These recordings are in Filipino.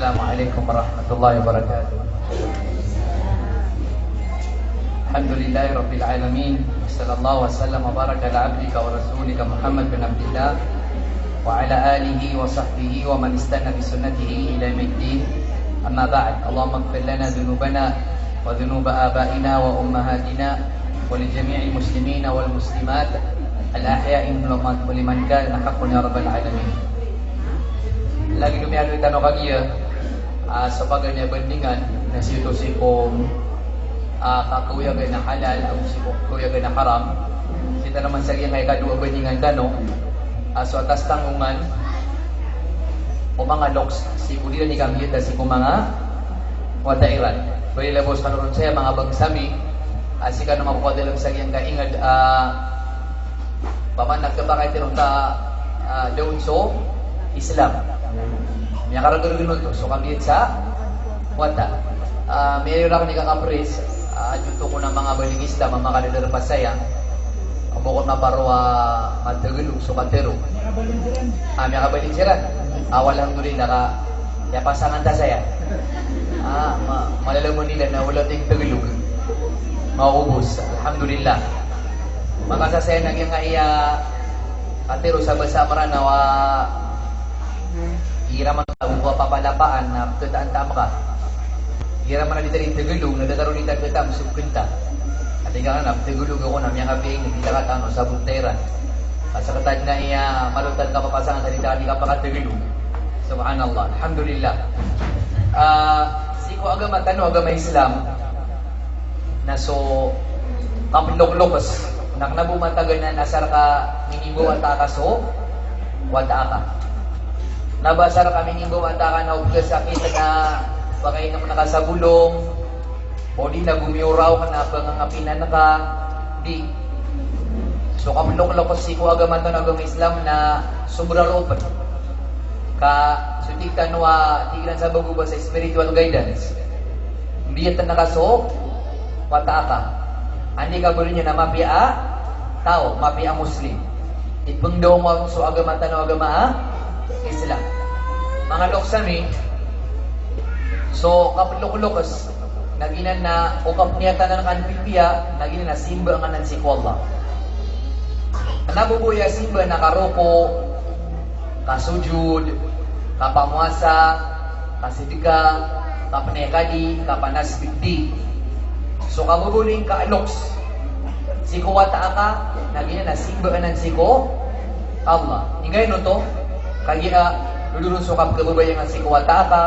Assalamualaikum warahmatullahi wabarakatuh. Alhamdulillahi rabbil alamin. Sallallahu wasallam wa baraka ala abdika wa rasulika Muhammad bin Abdillah wa ala alihi wa sahbihi wa man istanna bi sunnatihi ila yaumiddin. Amma ba'd. Allahumma ighfir lana dhunubana wa dhunuba abaina wa ummahatina wa li jami'il muslimina wal muslimat al-ahya'i minhum wa liman kana haqqan ya rabbal alamin. Lagi kami ada tanong kagiya sa bagay na bandingan na sito si kong kakuyagay na halal o si kakuyagay na haram. Sita naman sa kiyang ay kadua bandingan tanong so atas tangungan o mga loks si kulila ni kami yun si kong mga watairan. Bali labos kanuron saya mga bagsami si ka naman po kadalang sa kiyang kaingad paman nagkabakay tinong ta doon so Islam. May karagulugun to. So kami sa wata. Mayroon ako ni kakapres. Juto ko ng mga baling Islam ang makadadar pa saya. Abukot na parwa matagulog. So katero. May kabaling siran. Alhamdulillah ka. Kaya pasangan ta saya. Malalaman nila na wala ting tagulog. Maubos. Alhamdulillah. Makasasaya nang yung katero sa basa maranawa hira man tawo papalapaan na tutaan tama ka. Hira man dito rin tagulog na dataro ni tagta musukenta. At nga na tagulog ako na miya kabing kita ka tano sa buntera. At sa katad na malutan ka papasangan sa dito di ka pa tagulog. Subhanallah. Alhamdulillah. Siko agama tano agama Islam na so kapiloklokos naknabumatagan na asar ka minimbo wata ka so wata ka. Nabasar kami ninggo antakan na ubgas sakit na bakay naman nakasabulong o di na gumiuraw ka na pangangapinan ka di. So kapilok ko si ko agaman to agama Islam na sobra open ka sutik tanwa tigran sa baguba sa spiritual guidance. Hindi yan nakaso wata ka. Andi ka buli niya na mapia tao, mapia Muslim. Itpang daw mo so agaman to agama Islam. Mga loksami, so kapulok-lokos, naginan na o kapniyatan na kanpilpiya, naginan na simba nga ng sikwalla. Nabubuya simba na karoko, kasujud, kapamuasa, kasidika, kapanekadi, kapanasbigdi. So kabubuling kaaloks, sikuwata ka, naginan na simba nga ng siko, Allah. Ingay no to, kaya lululun so kap kababayan nga si kuwata ka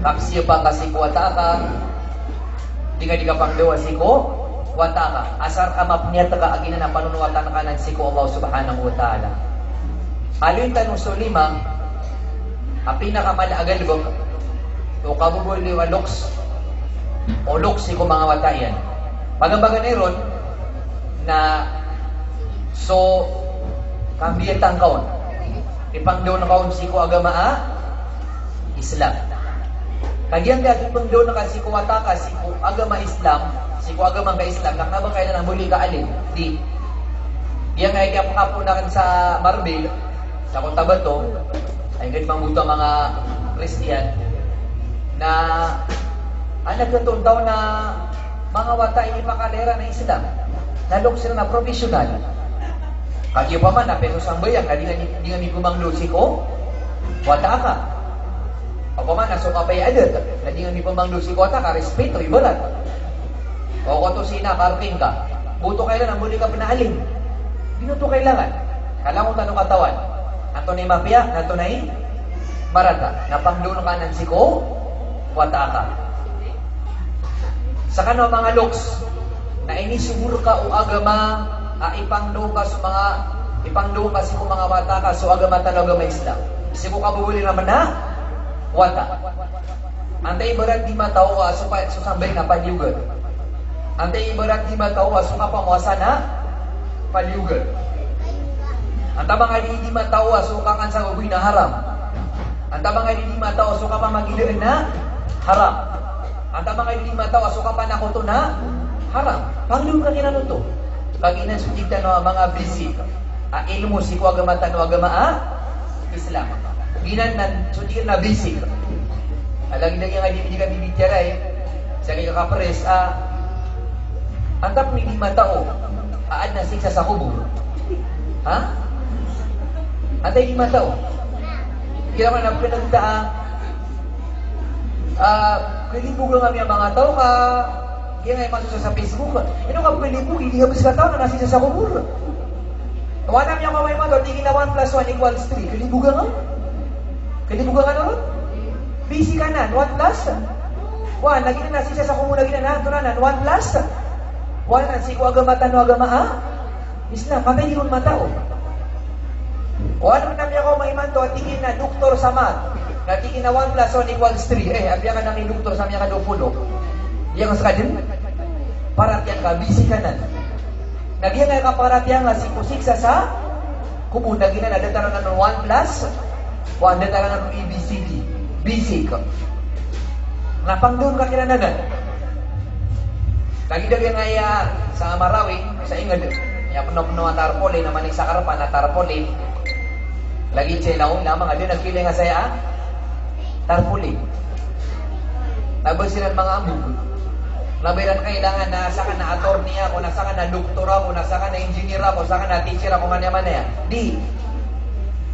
kapsiya pa ka si kuwata ka di ka pang dawa si kuwata ka asar ka mapniyata ka agina na panunuwatan ka ng si Allah subhanahu wa ta'ala. Alin tanong so lima ang pinakamalagal ba o kabuboy liwa loks o loks si ko mga watayan pagabaga ron na so kambiyatang kaon ipangdaw na kaon si ko agama Islam. Kagyan kaya ipangdaw na ka si ko wataka si ko agama Islam, si ko agama ka Islam, nakabang kailan ang muli ka alin? Di. Diyan nga kaya pakapunakan sa Marbel, sa Cotabato, ay ganit mangbuto mga Christian, na nagkatuntaw na mga wata inipakalera na Islam. Nalok sila na professional. Kagyo pa man na pero sambayang na di nga ni gumanglo si ko wata ka. O pa man na so kapay adat na di nga ni gumanglo si ko wata ka respeto ibarat. O ko to sina karting ka. Buto kailan ang muli ka pinaalin. Dino to kailangan. Kalangon tanong katawan. Ato na mapia, nato na marata. Napangduno ka ng si ko wata ka. Sa kano mga loks na inisumuro ka o agama ipangdo ka sa si ko mga wata ka so agama talaga may Islam. Si ko kabubuli naman na wata. Antay ibarat di matawa so sambay na paliugan. Antay ibarat di matawa so kapamuasa na paliugan. Anta mga di matawa so kakan sa ubi na haram. Anta mga di matawa so kapamagilaan na haram. Anta mga di matawa so kapanakoto na haram. Panglugan kinano to. Pag inasudikta no mga bisik, ilmu si ko agama tano agama Islam. Ginanan, sudiin na basic. Lagi-lagi nga di kami bicara sa kakapares, antap ni 5 tao, aad na siksa sa kubur. Ha? Antay 5 tao. Kaya man ang pinagta, pilipog lang kami ang mga tao ka, kaya nga masuk sa Facebook. Ino ka pilipog, hindi habis ka tao na nasiksa sa kubur. Tawanan niya kamay mo, tingin na 1 plus 1 equals 3. Pilipog lang. Kalibugan ka na ron? Busy ka na, 1 plus. 1, lagi na nasisya sa kumo, lagi na natunanan, 1 plus. 1, siku agama tano agama ha? Isna, patay di ron mata o. O ano namin ako maiman to, tingin na doktor sa math. Natingin na 1 plus 1 equals 3. Abya ka na ni doktor sa mga kadupulo. Yang ka din, paratiyan ka, busy ka na. Nagyan nga ka paratiyan nga, siku-siksa sa kumo, lagi na nadataran na 1 plus. Wanda talaga ng ABCD. Basic. Napang doon ka kinanagan. Lagi-lagi nga sa Marawi, sa Ingad, puno-puno ang tarpoli, naman sa karapan na tarpoli. Lagi siya naon, namang adyo, nagpili nga saya, tarpoli. Nabal sila mga amog. Nabiran kailangan na sa ka na attorney ako, nasa ka na doktor ako, nasa ka na engineer ako, nasa ka na teacher ako, manya-manya. Di.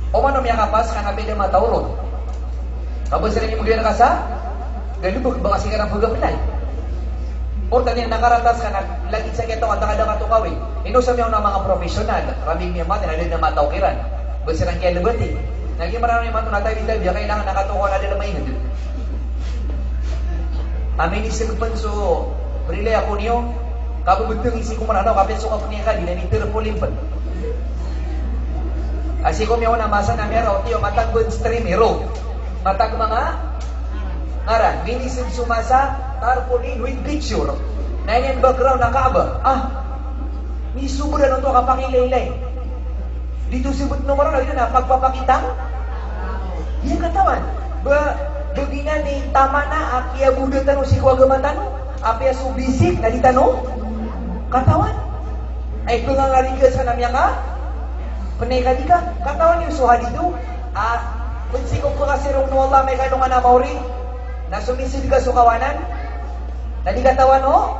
O man niya kapas ka nabi na matauron. Kapag sila niyo magiging nakasa, galubog baka siya ng pagkabilay. O tani nakaratas ka na lagi sa kito at nakada katukawin. Inusam niyo ng mga profesional, raming niya mati na din na mataukiran. Ba't silang kaya lubati? Naging marami naman ito natay dito, biya kailangan nakatukaw na din na mainod. Amin isip so, brilay ako niyo, kabubutong isi ko maranaw, kapenso ka po niya ka, di na niterpulimpan. Asi ko miyaw na masa na meron, tiyo matag good stream hero. Matag mga ngaran, minisim sumasa, tarpaulin with picture. Na in background na kaaba. Misubra nung to kapakilaylay. Dito sibut numero na yun na, pagpapakitang. Iya katawan. Begina ni tama na, akia buda tanong si kuwagaman tanong. Apia subisik, na di tanong. Katawan. Ay pangangarigas ka namin ka. Penegadi ka, katawan yung suha dito. Kunsikong ko kasi rong nuwala may kanungan na mauri. Na sumisid ka sukawanan. Nadi katawan o?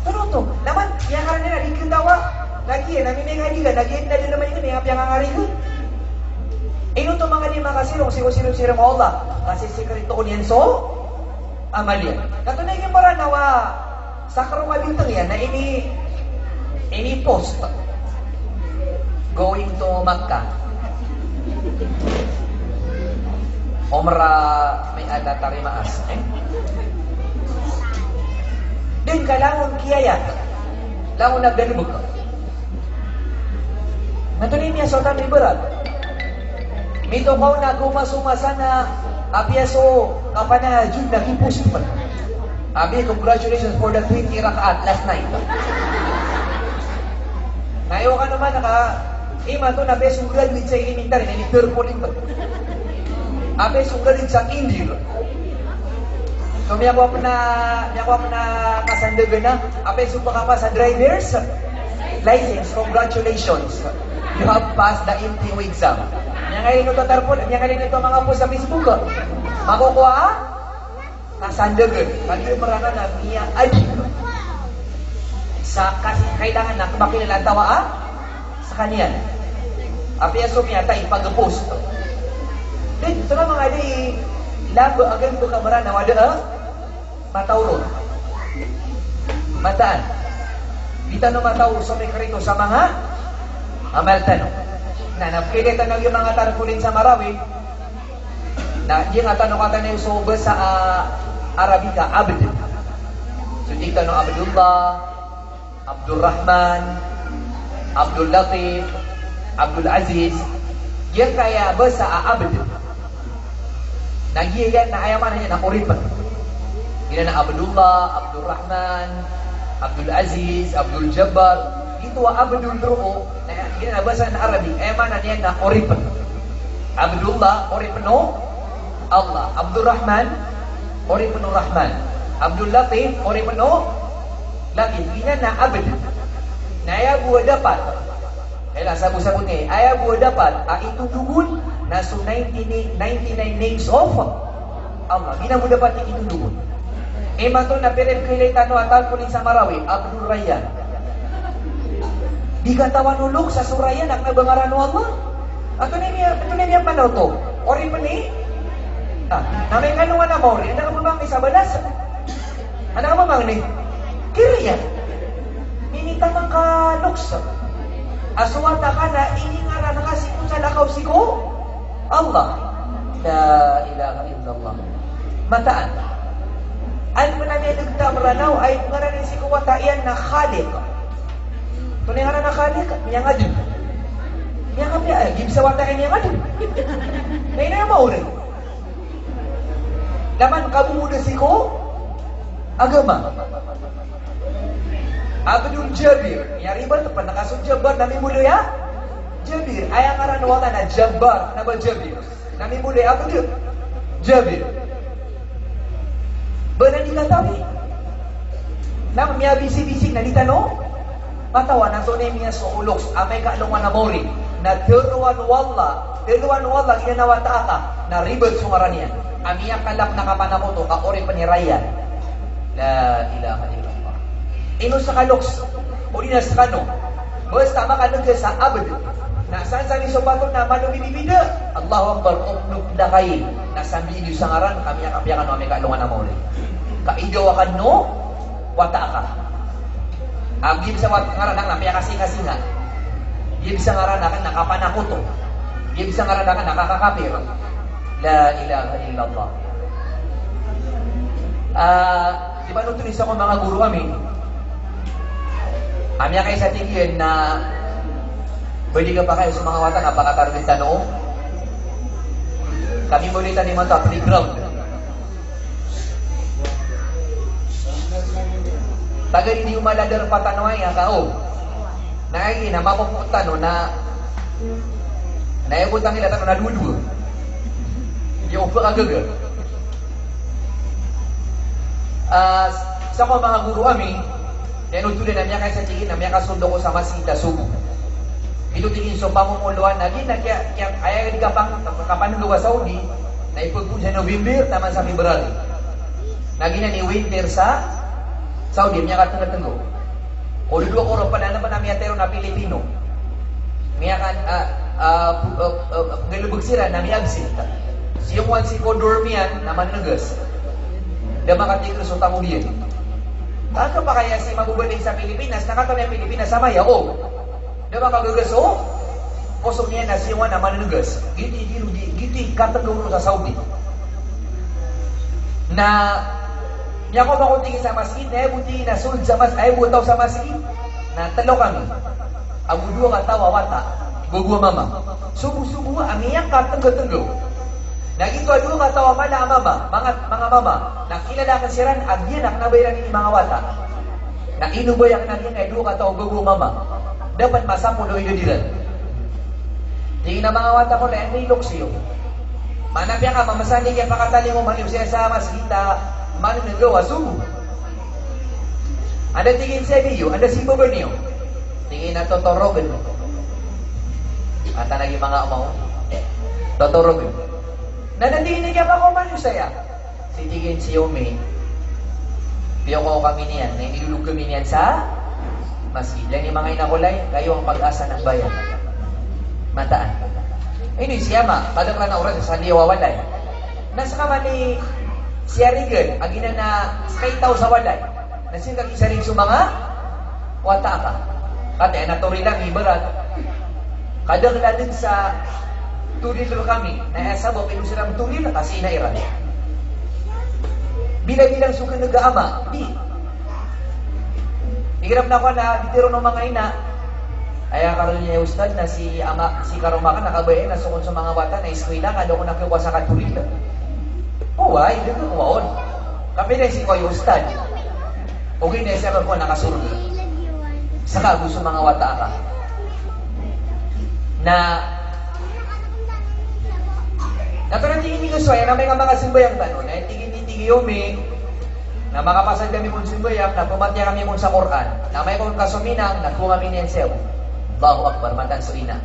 Ano to? Naman, yang karena nadi kitawa. Lagi naminegadi ka, lagi na din naman yun, yung ngangari ko. Ino to mga di makasirong, sirong mo Allah. Kasi sekreto ko niyan so, amalyan. Katunay yung para nawa, sakrong mabintang yan, na ini post. Going to Makkah. Umrah may ada tarimaas. Din kalangon kiyaya. Langon nagdanubog. Natuloy niya sa tanong berat. Mito ko na gumasumasa na apiaso kapanajud na kipus pa. Abi, congratulations for the 20 rakaat last night. Ngayon ka naman ima to na besong graduate sa elementary na ni-performing ba? Besong graduate sa Indir. So may ako na kasandagan na, besong pa pa sa driver's license. Congratulations. You have passed the NTO exam. Yang ngayon ito tarpon, yang ngayon ito mga po sa Facebook. Makukuha, kasandagan. Kaya marana na niya adik. Sa kasi kailangan na makilala tawa sa kanya. Api aso niya tayo pag-post. Then, ito na mga di lago agad ito kamara na wala matauron. Mataan. Dito na matao sa may karito sa mga amal tanong. Na napilitan ng yung mga tarpulin sa Marawi na yung tanong kata na yung soba sa Arabika, Abd. So, dito no Abdullah, Abdurrahman, Abdul Latif, Abdul Aziz, yan kaya ba sa Abd? Nagyayan na ayaman niya na uripan. Yan na Abdullah, Abdurrahman, Abdul Aziz, Abdul Jabbar, ito Abdul Dru'o, yan na ba sa Arabic, ayaman niya na uripan. Abdullah, uripano, Allah. Abdurrahman, uripano Rahman. Abdul Latif, uripano, Latif. Yan na Abd. Naya buwa dapat. Kaya sabot-sabot ni, ayaw mo dapat, itong dugun na so 99 names of Allah. Mina mo dapat itong dugun. Mato na pirem kilay tano atal kuning sa Marawi, Abdul Rayyan. Di katawan ulok sa Surayan, ang nabangaran mo Allah. Ato na niya panaw to. Ori pa ni? Namay kanuan na mo rin, ano ka mamang isa balas? Ano ka mamang ni? Kiriyan. Minita ng kaluks. Aswata ka na, iningara na kasi kung sa lakaw siko. Allah. La ilaha illallah. Mataan. Al mo na niya nagtamranaw ay ngaranin si kuwataian na khalik. Tunay nga na khalik, niya nga din. Niya nga piya, gibsa watain niya nga din. Nay na yung maurin. Laman kabuda si ko, agama. Abdul Jabir, niya riba, tapan nakasong Jabbar, nami mula ya? Jabir, ayang ngaran wala na Jabbar, na ba Jabir? Nami mula ya, Abdul Jabir. Benar dikatawi. Nang miya bisik-bisik na ditano, matawa na so niya so uloks, amay kalungan na mori, na teruan wala, ginanawa taaka, na ribet sumaranian. Amiya kalap na kapanamoto, kaori panirayan. La ilaha illallah. Ino sa kaloks, o di na sa kano, basta makanagay sa abad, na saan sa nisobato na manubibibida, Allahu Akbar, umnuk na kain, na sambil sa ngaran, kami ang kapiyakan no, amay kalungan na mori. Kaigaw akan no, wata ka. Gib sa ngaran ang napaya kasi-kasi nga. Gib sa ngaran akan nakapanakuto. Gib sa ngaran akan nakakakapir. La ilaha illallah. Di ba nung tulis ako mga guru kami, amya kayo sa tingin na pwede ka pa kayo sa mga wata napakatarunit tanong. Kami muli ni mga playground. Taga hindi umaladar patanway ang kao. Naagi na mapupunta no na naipunta nila tanong na dudu. Yung pa agaga. Sa ko mga guru kami, tinutuloy na niya kay sa tingin na niya kasundo ko sa Masita Subo. Ito tingin so pamumuluan na gina kaya ayaw ka pang kapanuluwa sa Saudi na ipagpunta sa November naman sa February. Nagina ni winter sa Saudi, niya katenggo-tenggo. O dua ko pa na namin atero na Pilipino. Niya kan ngalubog sila na miagsit. Siyong wan si Kodormian naman nagas. Da makatigro sa tamubiyan. Ano pa kaya si mabubaling sa Pilipinas, nakataon ng Pilipinas sa maya, o. Da makagagas, o. Kusog niya na siyong wan naman nagas. Giti katenggo sa Saudi. Na niya ko makuntingin sa masjid, na buti na sulod sa masjid, ay butaw sa masjid, na talo kami. Abu dua nga tawa wata, gugwa mama. Subu-subu, amiyak ka, tenggo-tenggo. Nagito dua nga tawa mala mama, mga mama, nakilala ka siran, agyanak na bayaran ni mga wata. Na inubayak na niya, ay dua nga tawa gugwa mama. Dapat masapo do inudiran. Tingin na mga wata ko na, may luksiyo. Manapya ka, mamasani kaya pakatali mo, maliw siya sa masjid, mano nagawa sumo. Ada tingin sa biyo, ada si Bobo niyo. Tingin na totorogan mo. At naging mga amaw. Totorogan. Nanatingin na kaya pa ko man yung saya. Si tingin si Yome. Piyo ko kami niyan. Na inilulog kami niyan sa masjid. Yan yung mga inakulay, kayo ang pag-asa ng bayan. Mataan. Ini siyama. Padang ka na oras sa liwawalay. Nasa kama ni siya rigan, agina na skaitaw sa walay. Nasin kag isa rin sa mga wata ka. Kati naturi lang ibarat. Kadang ladin sa tulir kami, na esabo pero silang tulir kasi inairan. Bila-bilang suka nag-aama, di. Igrap na ko na bitiro ng mga ina. Ay karon niya ustad na si Karumakan nakabayan na sukon sa mga wata na eskwela kada ko nakuha sa katulir. Uway, dito kuwaon. Kapit na si Koy Ustad. O gini, siya ko nakasurga. Saka gusto mga wata ka. Na natulang tingin ko soya na may mga simbayang tanong na tingin-tingin yomi na makapasad kami kung simbayang na pumatya kami kung sa Quran na may kung kasuminang nagkuha kami niyan siya. Allahu Akbar, matan so ina.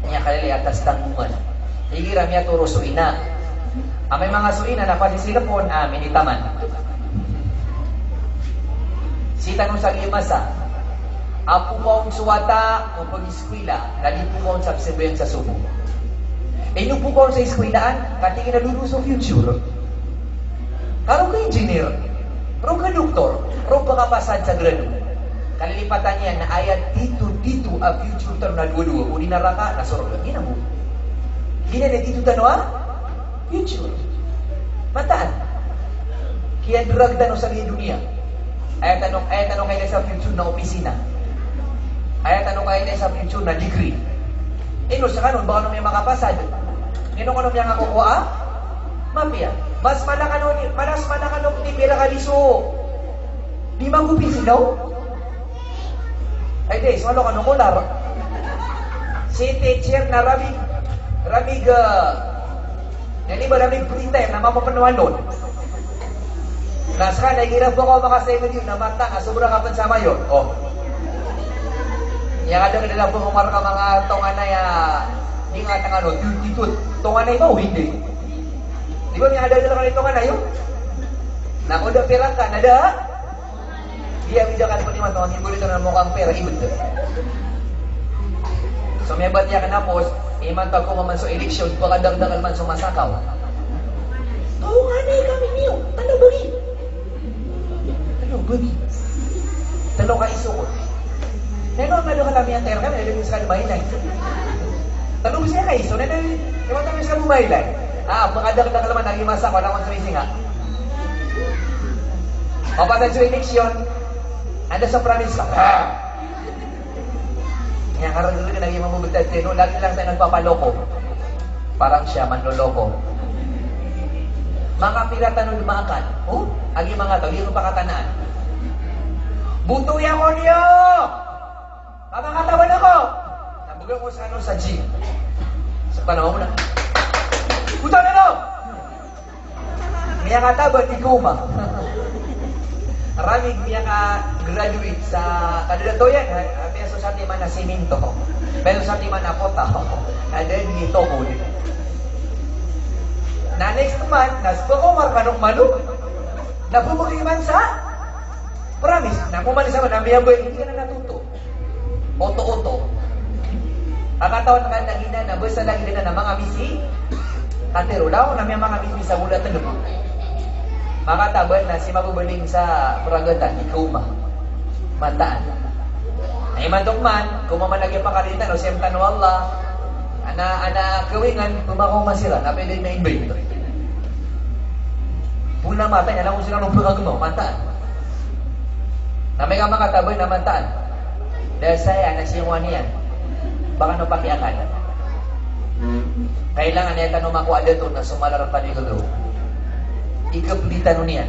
Nya kalili atas tanggungan. Higiram ya turo so ina. May mga so ina na pasisilapon, minitaman. Sita nung sa limasa, apo kong suwata o pag-eskwila, nalipo kong sa abserbayan sa subo. Inupo kong sa eskwilaan, katingin na lulu sa future. Karo ka engineer, ro ka doktor, ro ka kapasad sa grado. Kalilipatan niya na ayat dito a future term na dua-dua. Uli na raka, nasorog lang. Gina mo. Gina na dito tanwa, future. Mataan. Kaya drag tanong sa dunia. Ayat tanong kayo sa future na opisina. Ayat tanong kayo sa future na degree. Ino sa kanon, baka nung may makapasad. Ino ko nung yung nakukuha? Mafia. Mas malakanong ni pera kaliso. Di magupisi daw? Ay des, walo ka nung kular. Si teacher na ramig free time na mapapanuhan doon. Nasa ka, nagirap ko ako makasayman yun na mata, sobrang kapan sama yun. Oh. Yang ada dalam pengumar ka mga tonganay di nga tangano tutut tonganay mo hindi. Di ba yang ada dalam tonganay yun? Na ko da pera ka nada. Dia bidakan pati man tongan boleh tanam mukhang pera ibut. So may batya ka napos, iman ta ko man so election pagdagdagan man so masakaw. Tonganay kami niyo, talo bagi. Talo ka isukot. Nenon na doon kami ang terka, may nalagay sa kanubaylan. Tanong siya kayo, so nenon, iwan kami sa kanubaylan. Pagkadagdag naman, naging masa ko, naman sumisi nga. Mapasad sa eleksyon, anda sa province ka. Kaya karoon ka naging mamubutad sino, lagi lang tayo nagpapaloko. Parang siya, manloloko. Mga pirata nung lumakan, agi mga tao, di ko pakatanaan. Butuya ko niyo! Katawan ako! Nabugang ko sa gym. Sa panahon mo na. Puta na no! Miya kataban, di kuma. Maraming miya ka-graduate sa kadulatoyan. Pero sa timan na siminto. Pero sa timan na pota. Ada dito ko. Na next month, naspokomar kanong manok. Napupukiman sa promise. Nakumalis naman, nabiyamboy, hindi ka na natuto. Oto-oto. Akataon nga nagina na basta lang din na mga misi. Katero daw na may mga misi sa bulat na lubog. Makataban na si mabubuling sa pragatan, ikaw mataan. Ay mantok man, kung mamalagyan pa kalitan, o siyem tanu Allah, ana kawingan, pumakong masira, na pwede na invade. Puna mata, alam mo sila nung pagkagno, mataan. Na may makataban na mataan. Dahil saya, nasiyungan niyan. Baka no pakiakan. Kailangan niya tanong makuha dito na sumalarap pa dito doon. Ikapulitan niyan.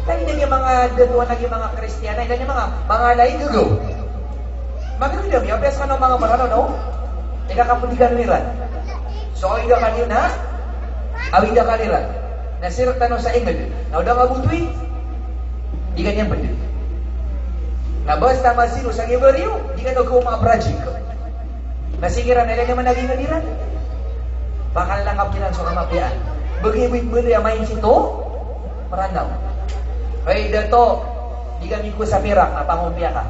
Dahil hindi mga datuan naging mga Kristiyana, hindi mga lain dugo. Magandang niya, pes ka ng mga marano, no? Ikakapulikan niran. So, ida ka niyo na, awida ka niran. Nasirap tanong sa ingad. Na udah mabutuin, di ka niyan pwede. Na basta masiro sa ibariyo, di ka nagkaw mga project. Nasigiran nila naman naging nadiran. Bakal lang kapinan sa kamapian. Bagay-wait mo na main sito, maranaw. Kaya dato, di kami ko sa pirak, napangumpia ka.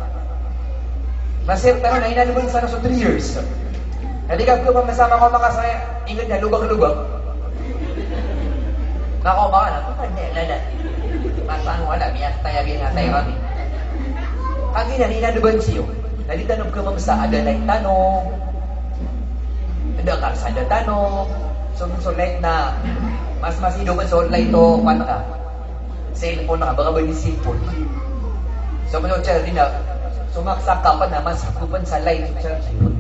Nasir, tanong na inalibon sana sa 3 years. Hindi ka ko masama ko makasaya, ingad na lubag-lubag. Nako baka na, lala. Masaan wala, biyak tayagin nga tayo kami. Kagi na inalibon siyo. Nalitanong ko mamasa, ada na yung tanong. Ada ka sa tanong. So like na, mas ido man so like to, paano ka? Cellphone na ka, baka ba yung cellphone? So man yung charge na, sumaksak ka pa na, mas kupan sa light yung charge yun.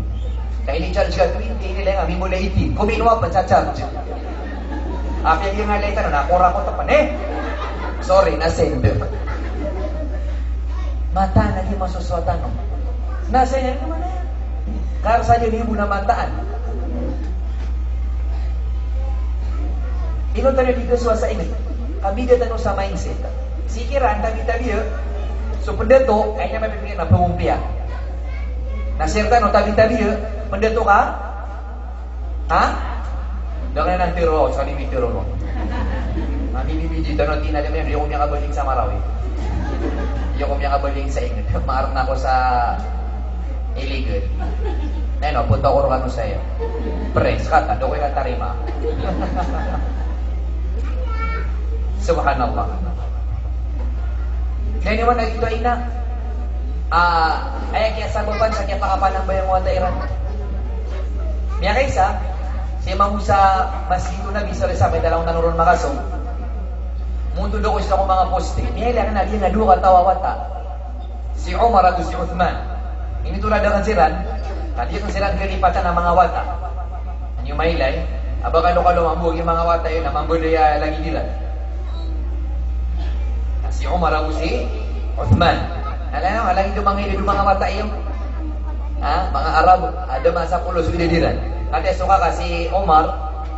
Kaya ni-charge ka 20, nila nga, mimula 18. Kuminuwa pa sa charge. Apiyag yung nga light, nakura ko ito pa, sorry, na-send. Mata, naging masuswatan, no? Nasa yan naman na yan. Kaya sa iyo, hindi mo na mataan. Ino tayo dito sa inyo. Kabida tanong sa mindset. Sikiran, tabi-tabi, so pwede to, kaya niya mapipigil na pumumpia. Nasirtan o tabi-tabi pendeto ka? Ha? Dengan nanti roh, sorry video roh. Nanti bibiji tanong tinalim yan, yung niya kabaling sa Marawi. Yung niya kabaling sa Ingrid. Maarap na ako sa illegal. Neno, punta ko rin sa'yo. Pres, kata, doon ko yung tarima. Subhanallah. Kaya naman na ito ay na. Ay kaya sa baban sa kaya pakapalang bayang wata iran. Miya kaysa, si Mamu sa masjid na bisa rin sa may dalawang nanuron makasong. Mundo do ko sila kong mga poste. Miya ilangan na liyan na dua katawa wata. Si Umar at si Uthman. Ini tulad ang siran. Kaya kung siran kalipatan ng mga wata. Ang yung mailay, abakalo-kalo mambuog yung mga wata yun, namambulaya lagi nila. Si Umar at si Uthman. Alam mo, lagi dumangili mga mata yung mga Arab, ada masa pulo sudidiran. Kaya suka kasi Omar,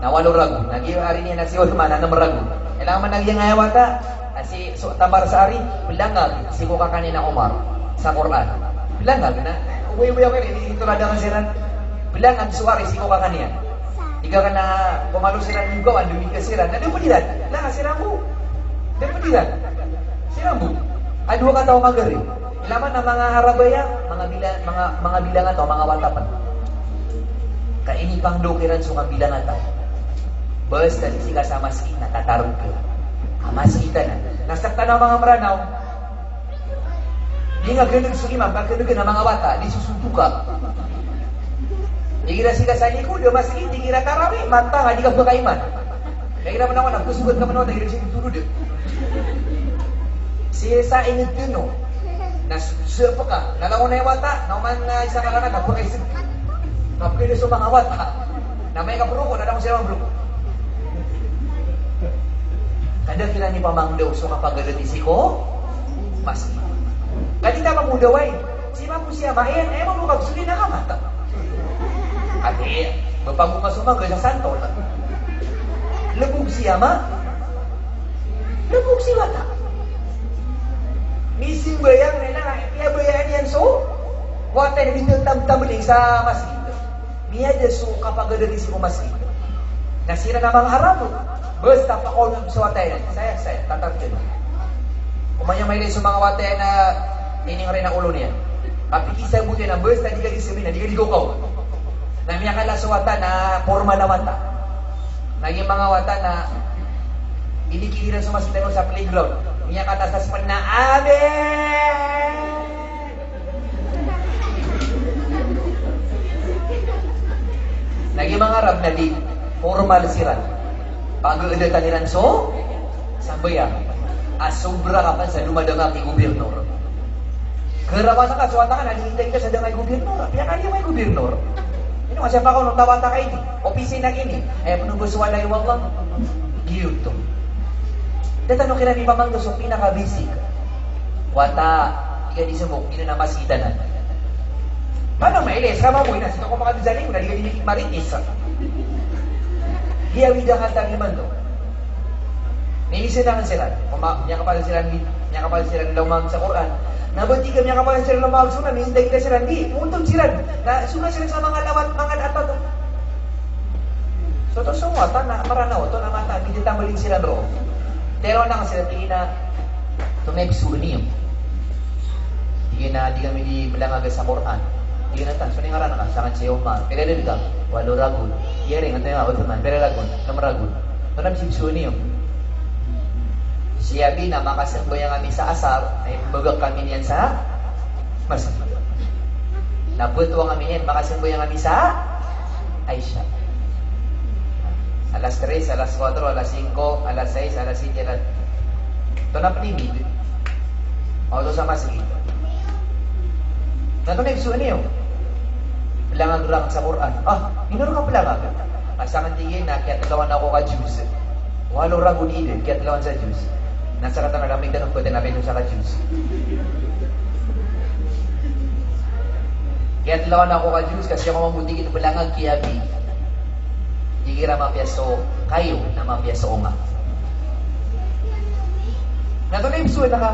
na walo ragu. Nag-iari niya na si Uthman, na ragu. Kailangan man nagyang ayawata, si tamar sa ari, bilangag, si kuka kanina Omar, sa Quran. Bilangag na, uwi-uwi ako rin, ito rada ka siran. Bilangag, suwari, si kuka kanina. Ika ka na, pumalo siran yung gawan, lumika siran. Ano po dilan? Bilangag, siran mo. Ano po dilan? Siran mo. Adwa ka tao magari. Laman ng mga Arabaya, mga bilangan to, mga watapan. Kaini pang dokiran sa mga bilangan to. Basta si ka sa maskin, natatarong ka. Maskita na. Nasakta na mga maranaw. Di nga ganun sa imam, pagkalugan ng mga wata, di susuntuka. Di kira si ka sa likod, maskin, di kira karami, mata nga, di ka pagkaiman. Kaya kira manawan, nagkusugot ka manawan, di kira siya tutulod. Siya init yun, no? Nasupa ka, nalaw na yung wata, nauman na isang kalangan, nagpakaisip. Kapili sa mga wata, na may kapruko, nadang siya mga bruko. Kada kila ni pamangdaw, so kapagalit si ko, mas. Kanita mamudaway, si mamu siya mayan, mamukag suli na kamata. Ate, mapagunga sumagay sa santol. Lubog siya ma, lubog si wata. Mising bayang nila, iya bayaan yan so, wata na dito tamtamling sa masjid. Niya de so kapag gadali si masjid. Nasira na mga Arabo. Basta pa ko sa wata yan. Saya, tatagin. Kumanya may rin sa mga wata na ining rin ang ulo niya. Kapikisa buti na basta di ka disipin na, di ka digukaw. Namiya ka lang sa wata na formal na wata. Naging mga wata na inikihiran sa masjid sa playground. Niya kata sa sepen na amin. Lagi mga Arab na di formal siran. Pag-uudatan nilang so, sambaya, asobra ka pa sa dumadanga kay gobernador. Kerawasan ka, suwata ka, nalihintay ka sa dangay gobernador. Kaya kanya may gobernador. Ino nga siya pa ako nung tawata ka ini. Opisina ini. Penubuswala yung wala. Giyuto. Tatanong kila ni Mamang Dosong pinaka-basic. Wata, ika di sumok, ina na masita na. Paano mailis? Kama mo, inasito ko mga dizaling ko, naliga dinikit maritis. Hiyawida ka tang iman to. Niisin na sila. Niya kapal sila lumang sa Quran. Nabati ka niya kapal sila lumang sunan, nihinday kita sila. Hindi, muntong sila. Sunan sila sa mga lawat, mga atat. So, ito sa wata, maranaw, ito na mata, hindi tambaling sila ro. Pero na kasi natin na tumegso niyo. Di kami di malangag sa Quran. Di na tan, so nga rana ka, sangat siya umar. Pero din ka, walo ragun. Yering, ang tayo nga, Uthman, pero ragun, namaragun. So nabsibso niyo. Siya na makasanggoy kami sa asar, ay bagag kami niyan sa masjid. Nabuto kami niyan, makasanggoy kami sa Aisha. Alas 3, alas 4, alas 5, alas 6, alas 7, alas... Ito na panimid. O ito sa masjid. Ito na ibsuan niyo. Bilangan-bilang sa Quran. Minuro ka bilangan. Kasangan tingin na kaya talawan ako ka Jews. Walo ragun idin, kaya talawan sa Jews. Nasa kata na lamig tanong ko din namin sa ka Jews. Kaya talawan ako ka Jews kasi ako mabuti ito bilangan kiyabi. Di kira mapiaso kayo na mapiaso nga. Nato na ibsuan na ka.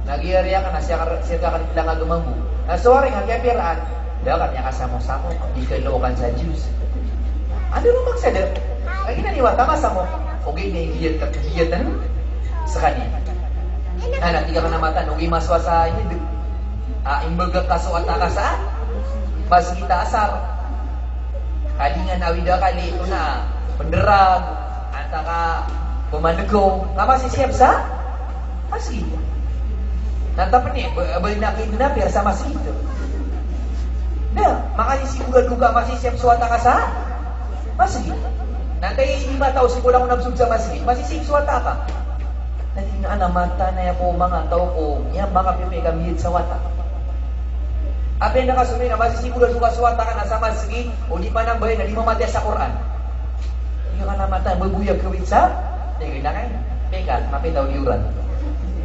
Nagyariya ka na siya ka lang agumambu. Sorry nga, kaya piraan. Dah kami kasama-sama dikeluarkan sa Jews. Ada rumah saya lagi na niwata kasama. Okay, may giyat sa kanya. Nah, tiga penamatan, okay maswasa ini imbaga kasuat akasa pas kita asar kalingan awida kali itu na penderang antara pemanegong nggak masih siap sa masih nanti apa nih berinakin na biar sama sih itu dah makanya si duga masih siap suat akasa masih nanti 5 tahun si kulang nabsud sa masih siap suat apa nanti na anak mata na ako mga tao ko niya baka pipigam sa wata. Apa yang nakasumi na masih siguro suka-suwata ka na sa masjid o di pa nang bahay na di mamatay sa Quran. Hindi ka na mata, babuyag kawit sa hindi ka na pekat, mapitaw liuran.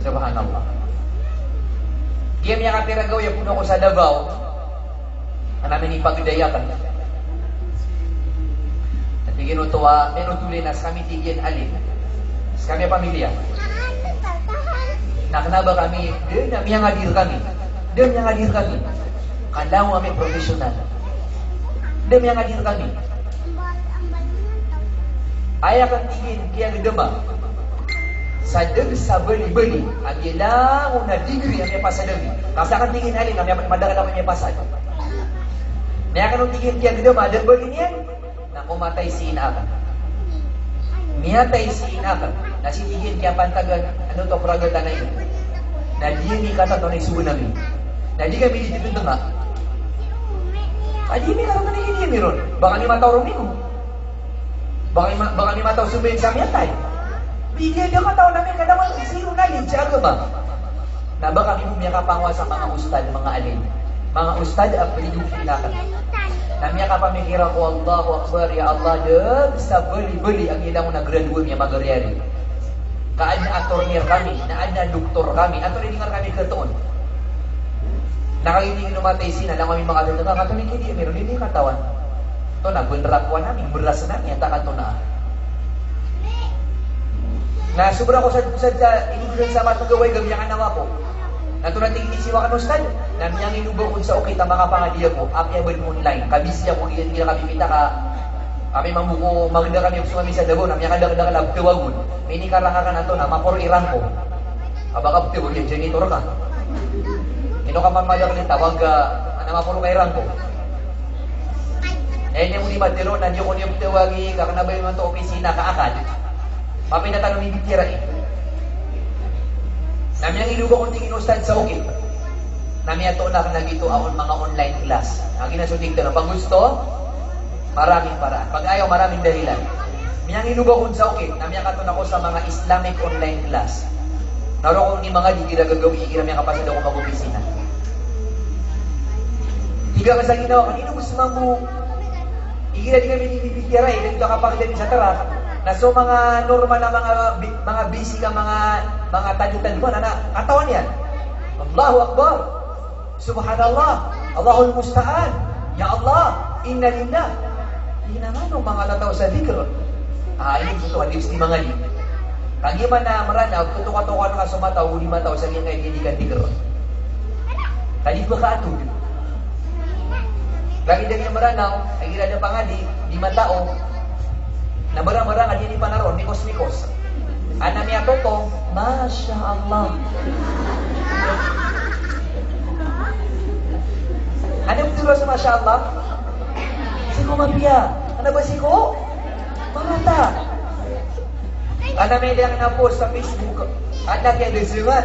Subhanallah. Kaya niya kapira gawin puno ko sa Davao na namin ipagdayakan. At ginutuwa, menutuloy na sa kami tigyan alin. Sa kami pamilya. Naknaba kami, doon na miyang hadir kami. Doon miyang hadir kami. Kalau kami profesional. Dem yang hadir kami. Ayah akan tingin kaya gedema. Sadeg sabeli-beli. Agilang una degree yang pasadegi. Kasi akan tingin alin kami madagal kami pasad. Niya akan tingin kaya gedema dan beginian na kumatay si inaakan. Miyatay si inaakan. Na si tingin kaya pantagan ano to pragatan na yun. Na diya ni kata to na isubo namin. Na di kami dito tengah. Adi ni kalau kena ini miron, baka 5 tahun minggu, baka 5 tahun sumbin sa miyatay. Bigay dia kataon namin kadang zero na yun sa agama. Na baka kami miyakapangwa sa mga ustad, mga alin. Mga ustad ang pinigupinakan. Na miyakapamikira ko, Allahu Akbar, ya Allah, deg sa beli-beli ang ilang nag-graduate niya magaryari. Kaan na attorney kami, naan na doktor kami, attorney nga kami katoon. Nakakitingin numatay sina lang kami mga dito katuloy hindi meron hindi katawan. To na bunrakwan namin beras namin ta kanto na. Na sobra ko sa inulan sa matugaway gamyan nawa ko. Nato na tingin si wakan ustad na miyang inubokon sa okay ta makapangadiya ko apya ben online. Kabisya ko diyan kami kita ka kami mamuko magda kami sa kami sa Davao na miyang kada tuwagon. Ini karangakan nato na mapor iran ko. Abaka tuwag yan janitor ka. Ino ka mamayag ni tawag na mapuro kay Rangko. Eh niya mo di matiro na diyo ko niyo tawagi kakanabay mo to opisina kaakad. Mapinatanong ni bitira eh. Namiyang iluba kong tingin ustad sa ukit. Namiyang to na nagito ang mga online class. Ang ginasuting to na pag gusto, maraming paraan. Pag ayaw, maraming dahilan. Miyang iluba kong sa ukit. Namiyang katon ako sa mga Islamic online class. Naro kong ni mga di ginagagawi, ikiram yung kapasad ako mag-opisina. Tiga ka sa ginawa, kanino gusto mo ikira di kami nilipitiray, ganito kapag din sa tara, na so mga normal na mga basic ang mga tajutan mo, na katawan yan. Allahu Akbar, Subhanallah, Allahul Musta'an, Ya Allah, Inna Lillah. Hindi naman ang mga lataw sa dhikr. Ini ito, hadis di mga di. Kagi man na maranaw, tutuka-tuka na sumataw, 5 taon sa kanya kayo hindi ka dhikr. Kadi ba kaatod? Lagi dari yang meranaw, ay gira pa nga di 5 tao, na barang-barang adi ni panaron, mikos-mikos. Ana niya to, Masya Allah. Ano betul sa Masya Allah? Siko mapia. Ano ba siko? Pangata. Ana may lang na post sa Facebook. Ana kaya desiman.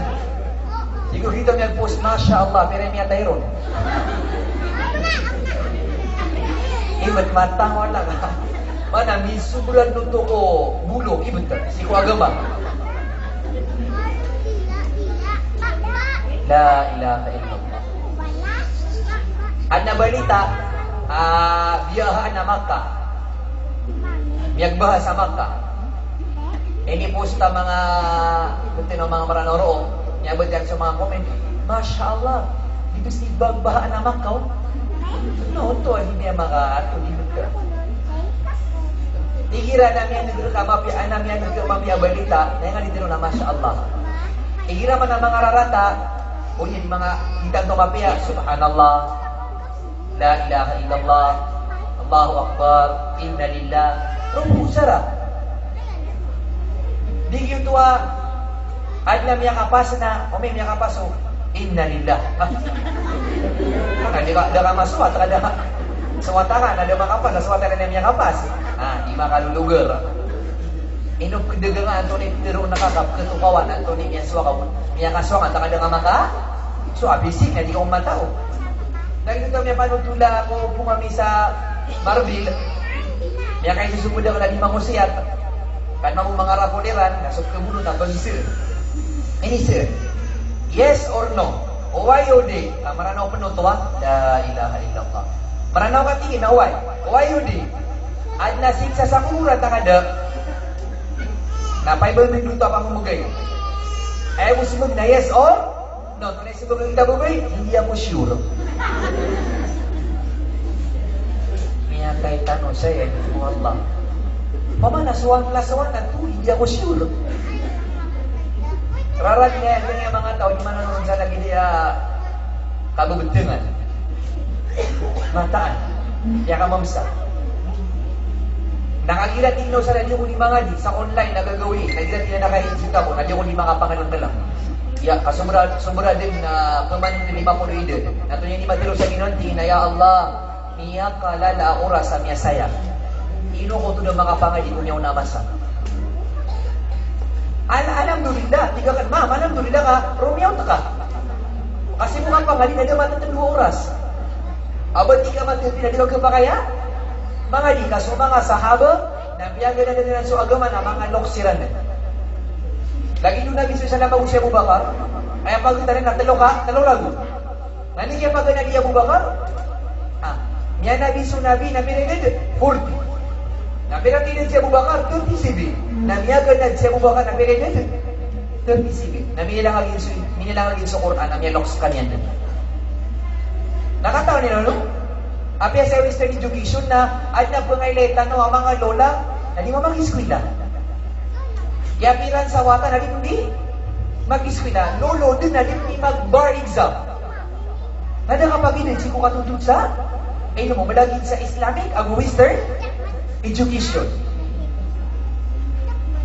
Siko dito may post Masya Allah, pero may atayron. Ibet matang wala nga. Mana misuburan nuto ko bulog ibet si ko agama. La ilaha illallah. Ana balita biyahan na Makkah. Miyagbaha sa Makkah. Ini posta mga mga maranoro nyabot yan sa mga comment. Masya Allah, ibis bagbaha na Makkah. No, to hindi maka di betul. Igira namin nagkamapi anam yan nagkamapi balita, na nga dito na Masya Allah. Igira man ang mga rarata, o yung mga hintang tumapiya, Subhanallah, La ilaha illallah, Allahu Akbar, Inna lillah. Ruku sara. Di tua adna miya kapas na, o may miya kapas o, Inna lillah. Ada ka maswat, ada ka sewatakan, ada makapas, sewatakan na miya kapas. Di makaluluger. Inop kedegangan Antoni tiru nakakap ketukawan Antoni miya suwakaw, miya kaswangan, takada ka maka, so abisik na di ka umatao. Dahil ito miya panutula ko kung kami sa Marbil, miya kayo susumuda ko na di mangusiyat. Kan mau mengarah poliran, nasuk ke bulu tak bersir. Ini sir. Yes or no? Why or day? Maranaw penuh tua. La ilaha illallah. Maranaw katingin na why? Why or day? Adna siksa sa kuburan tak ada. Napay ba may duto apa mumugay? Ayaw mo sumug na yes or no? Tunay sumug na kita bugay? Hindi ako sure. Niya kay tanong saya, Allah. Pamana suwan na tu, hindi ako sure. Rarag niya yung mga tao, di man nung sa lagi niya kabubutingan. Mataan. Kaya ka mamsa. Nakagilat ino sa radyo ko ni mga di, sa online nagagawin. Nagilat niya nakaisita ko, radyo ko ni mga pangalang dalang. Ya, kasumra din na kaman ni lima ko rin. Nato niya ni matiro sa ginunti na, Ya Allah, niya kalala oras sa miya saya. Ino ko ito ng mga pangadi ko niya unamasa. Alhamdulillah, tiga kan ma'am, alhamdulillah ka, Romeo ka. Kasi mga pangadi na dapat ng 2 oras. Abad di ka matindi na diwag ka pa kaya? Mga di ka, so mga sahaba, na piyaga na din sa agama na mga loksiran na. Lagi doon nabi sa labang si Abu Bakar, ay ang pagkita rin na 3 lagu. Nani kaya pag nagi Abu Bakar? Niya nabi sunabi na pinagad, 40. Na pinatinin si Abu Bakar, 37. Na miyagan na si Abu Bakar, na pinatinin 37. Na minilangagin sa Quran, na mialoks kanyan din. Nakataon nila, no? Apya sa Western Education na, at na pangayleta, no, ang mga lola, na di mo mag-iskwila. Kaya piran sa wata, na di mo di mag-iskwila. Lolo, din na di mo mag-bar exam. Na kapag inansi ko katutut sa, ay mo, malagin sa Islamic, ang Western Education.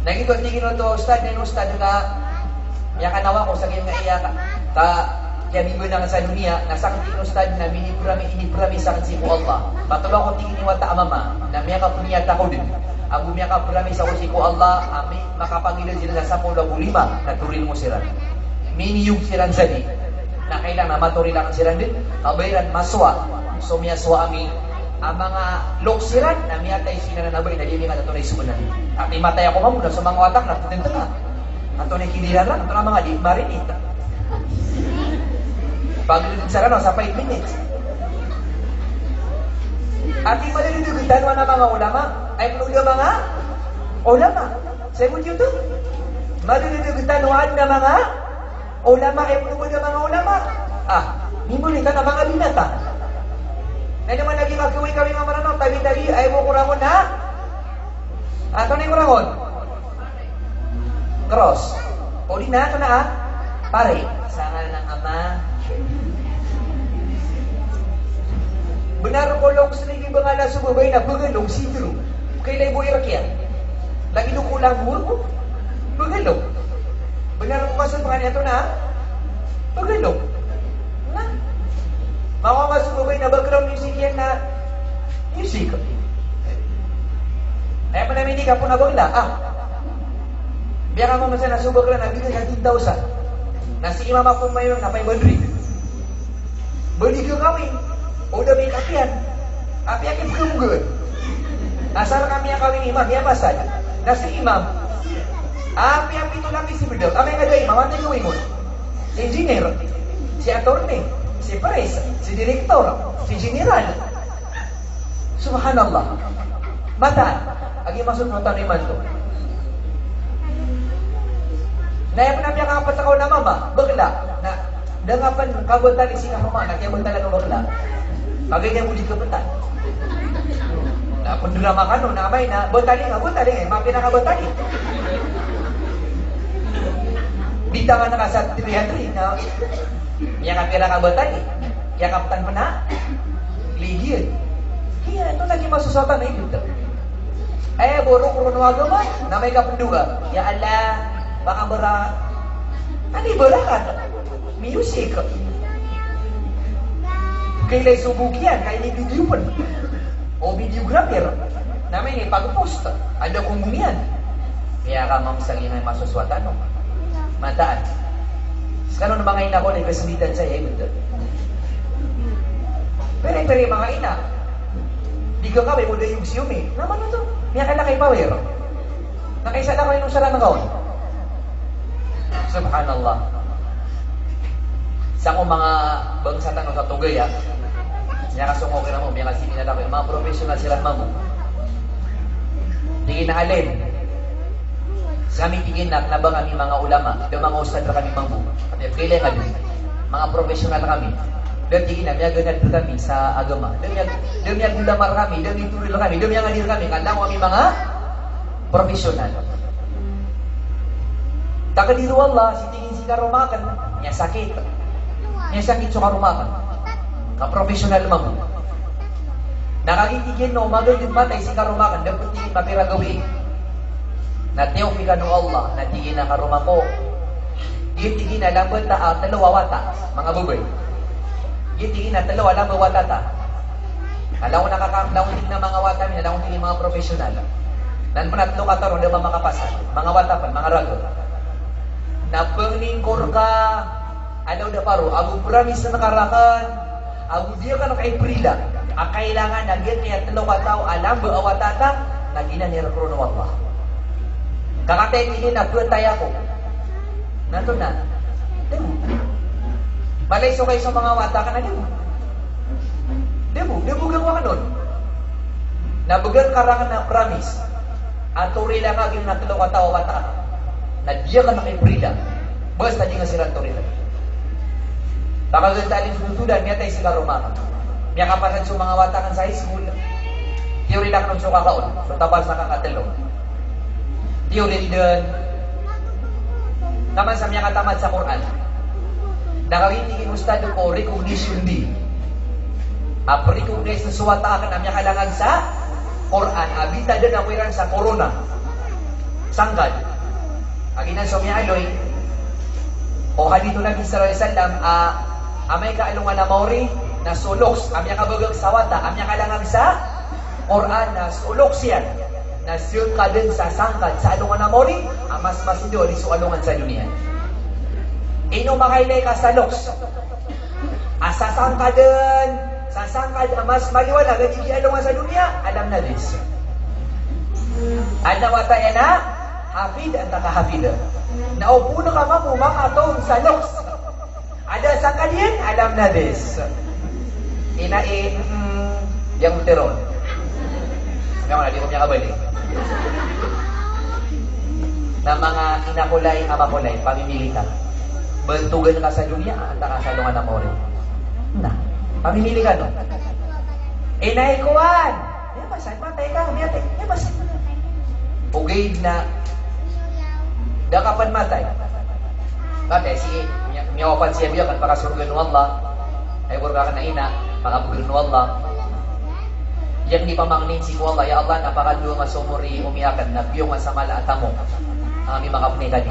Nagito tingin mo to ustad na ustad ka ya kanawa ko sa kanya nga iya ka ya bibo na sa dunia nasakit tingin ustad na ini sa kansi ko Allah. Matulong ko tingin ni wata mama na miya ka punya ta ko din. Abu miya ka prami sa kansi ko Allah ami makapangilid sila sa 10 na turil mo sila. Miniyug sila sadi. Na kailangan maturil lang sila din. Kabayran maswa. So miya swa ami ang mga loksiran na miyatay sinanabay na hindi nga natunay subunan. At imatay ako mamuna sa mga watak na putinta ka. Natunay kiliran lang, ito na mga di marinit. Paglilid sa sa 5 minutes. At yung malilidugutan na mga ulama, ay mga mga ulama. Sa mo dito, malilidugutan na mga ulama, ay mga ulama. Nimulitan na mga binata. Ay naman lagi magkawin-kawin ng maranaw, tabi-tabi, ay mo kurangon na? Ito na yung kurangon? Cross. O di na, ito na pare. Sangal ng ama. Benar ko lang sa naging mga nasubabay na bagalong sidro. Kailay mo irakyan. Lagi nung kulang mo, bagalong. Benar ko kasi mga ito na, bagalong. Mga masubabay na background music yan na music. Ay pa namin hindi ka po nabagla. Biya ka mo masaya nasubag lang, nabigay ka 10,000. Nasi imam ako mayon na 500. Balik ka kami. O dami kapian. Kapian ka good. Nasara kami ang kawing imam, yan pasal. Nasi imam. Kapian pito lang si Bidal. Kami nga doon, imam, ang gawin mo. Si engineer, si attorney, si pres, si direktor, si general. Subhanallah. Mata, agi masuk ng taniman to. Naya pa namin ang kapat sa kauna mama, bagla. Na, dangapan kabutan isi nga mama, nagyabang talaga bagla. Magiging mo di kabutan. Na, kung drama ka no, namay na, butali nga, mga pinakabutali. Bita nga na sa 300 na, niya ka pinakabutali. Kaya kapitan mo na, Ligid. Iya, itu lagi masusatan na ito. Borong kuruno agama, na may kapenduga. Ya Allah, baka berat. Ano ibarakan? Music. Kailay subukian, kailay video pun. O videographer. Namin pag-post. Ada kumbungian. Kaya ka mamsagin ay masuswatan, no? Mataan. Sekarang mga ina ko na kasalitan sa iya, betul. Pero mga ina, di ka kami mo dayong siyumi. Naman ito, niya ka na kay power. Nakaisa na ko yung sarang ng kaon. Subhanallah. Sa akong mga bangsatan ng katugay, niya kasungok na mo, niya kasi minala ko yung mga professional sila mo. Tingin na alin. Sa kami tingin na nabang kami mga ulama, yung mga ustad na kami mambu. At kailan nga din, mga professional kami. Dan tingin na, may ganad kami sa agama. Dan may gulamar kami, dan ituril kami, dan may ngadir kami. Kanda ko kami mga professional. Takadiru Allah, si tingin si karumakan, niya sakit. Niya sakit sa karumakan. Ka-professional mambu. Nakakitigin no, magaling matay si karumakan, dan tingin mapira gawin. Natiyok ka no Allah, natigin na karuma ko. Gitigin na lang ta dalawa wata, mga bubay. Gitigin na dalawa lang wata ta. Alam ko nakakalaunting na mga wata min, alam ko tingin mga profesional. Nan panatlo ka taron, di ba makapasan? Mga wata pa, mga rago. Napengning korka, ano na paro, abu promise na nakarakan, abu dia ka naka-Aprila. Kailangan na git kaya dalawa tao, alam ba wata ta, nagina ni Rakrono Allah. Kakatengin na buwatay ako. Nato na. Demo. Malayso kayo sa mga wata ka na demo. Demo gagawa ka nun. Nabugan karangan na promise. At turila ka yung natulong wata o wata ka. Nadiya ka na kay Prida. Basta di nga silang turila. Pakaganda alin sunutudan, niya tayo sila rumakan. Niya kapasan sa mga wata kan sa high school. Teori lang nun sa kakaon. So tabas na kakatulong. Teori din. Naman sa mga katamad sa Quran. Nakawitingin ustad ko, recognition di. Recognize na suwata ka na mga kalangan sa Quran. Abita din ang wiran sa corona. Sanggad. Aginan sa mga aloy. O hadito Nabi sallallahu alaihi wasallam, amay kaalungan na maori na suloks. Amya kabagang sawata. Amya kalangan sa Quran na suloks yan. Na siyun ka din sa sangkad sa alungan na mori, mas masido di sa alungan sa dunia. Ino makailay ka sa loks. Sa sangkad din, sa sangkad, mas maliwanag, at hindi alungan sa dunia, alam na dis. Ano wata yan na? Hafid at nakahafid. Naupo na ka mapumakatong sa loks. Ada sangkad yan, alam na dis. Inain, yang muteron. Ngayon na, di ko niya kabalik. Na mga inakulay, amakulay, pamimili ka. Bentugan ka sa dunia, at nakasalungan na mo rin. Na, pamimili ka, no? Naikuan! Masan, matay ka, umiyate. Masan. Ugay na, dakapan matay. Matay, sige, miyawapan siya biya, kan pakasurgan ng Allah. Ay, burga ka na ina, pakabugan ng Allah. Yang di pamangnin si Allah, ya Allah, napakadlo nga sumuri umiyakan, nagbiyo nga sa malaata mo, ang aming makapnay ka di.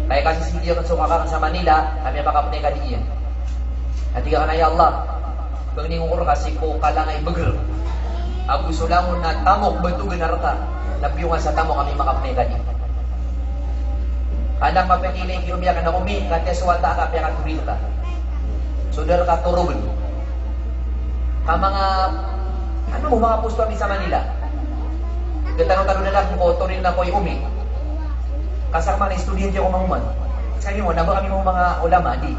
Kaya kasi si Diyo kan sumakakan sa Manila, kami makapnay ka di yan. At ka na, ya Allah, bang ningungur kasi ko kalangay bagr. Ang gusto lang mo na tamok, bantugan na rata, nagbiyo nga sa tamok, kami makapnay ka di. Anak mapagilay, kinumiyakan na umi, kanya suwata ka, kaya katuril ka. Sudar ka turubin. Mga ano mo mga pusto kami sa Manila. Gatanong-tanong na lang kung turin na ko yung umi. Kasama na estudyante ko mahuman. Sabi mo, naba kami mga ulama, di.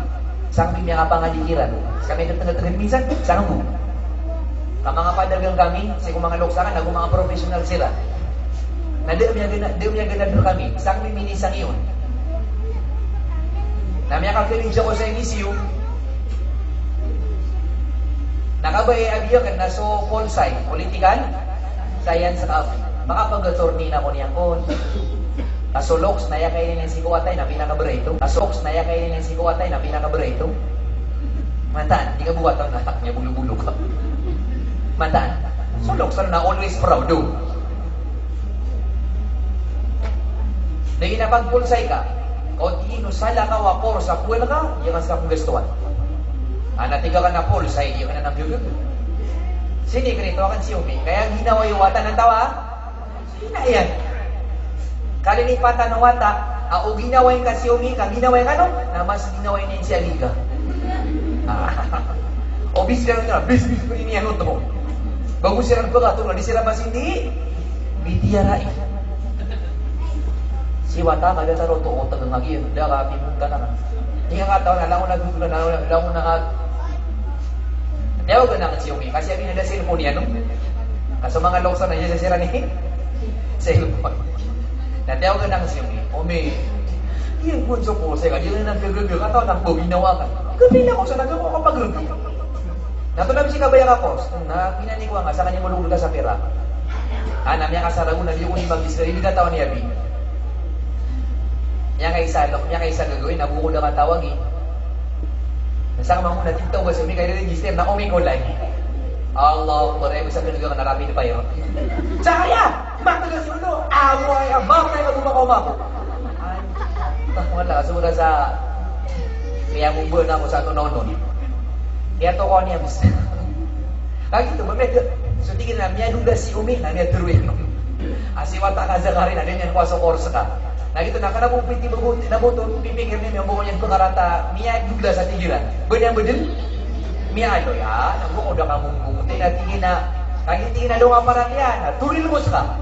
Sa kami mga pangalikiran. Sa kami nagtagal minsan, sa mo. Ka mga padagang kami, sa kung mga loksakan, nagong mga professional sila. Na di umya ganad kami. Sa kami minisang iyon. Na may kakilinja ko sa inisyo, nakabay abiyo kan naso ponsay political science ka makapag-attorney na ko niyan kon kasoloks na yakay ni si kuwatay na pinaka-breto kasoloks na yakay ni si kuwatay na pinaka-breto Mantan, di ka buhat ang natak niya, bulu-bulu ka. Mantan. So, doktor na always proud do. Dahil napagpulsay ka, o di inusala ka wakor sa puwel ka, di ka sa kong gastuan. Natiga ka na pulsay, di ka na nabiyugod. Sini ka nito akan si Umi. Kaya ginawa yung wata ng tawa, sina yan. Kalilipatan ng wata, o ginawa yung ka si Umi, kang ginawa yung ano, na mas ginawa yung si Aliga. O bis ka na, bis ko rin yan ito. Bago siya ko ka, di sila mas hindi, bitiyarai. Si wata kada taro to o tagang agi da ka pimunta na. Hindi nga taon alam mo na Tawag na si Umi kasi abi na da cellphone niya no. Kaso mga lokso na niya sa sira ni cellphone. Natawag na si Umi. Umi. Iyan po sa po sa kanya na naggagal ka taon nang ginawa ka. Gabi na ko sa nagawa ko pagrugi. Natunab si kabaya ka ko. Na pinani ko nga sa kanya mulugod ka sa pera. Anam niya kasarago na di ko ni magdisga ibig ka taon niya bi. Yang kaisa gagawin, nabukod ang tawag eh. Nasama mo na tintaw ba siya, may kaya register na umikulay. Allah, maray mo sa kanagang narabi ni Payo. Tsakaya! Matagas yung ano! Amo ay abang na yung magumako. Ay, takot lang. Sumula sa kaya mong buwan ako sa ito noon. Kaya to ko niya, mister. Kaya ito, so tingin na, miya duda si Umi, na niya turuin. Asiwata ka sa karin, na niyan ko sa orsa ka. Nah gitu nak kena piti nabuto pipikir ni yang pokoknya ko karata mia juga sa tigiran. Benyang bedel mia ayo ya, nang udah kamu bumuti na tingin na dong aparat yan. Turil mo ka.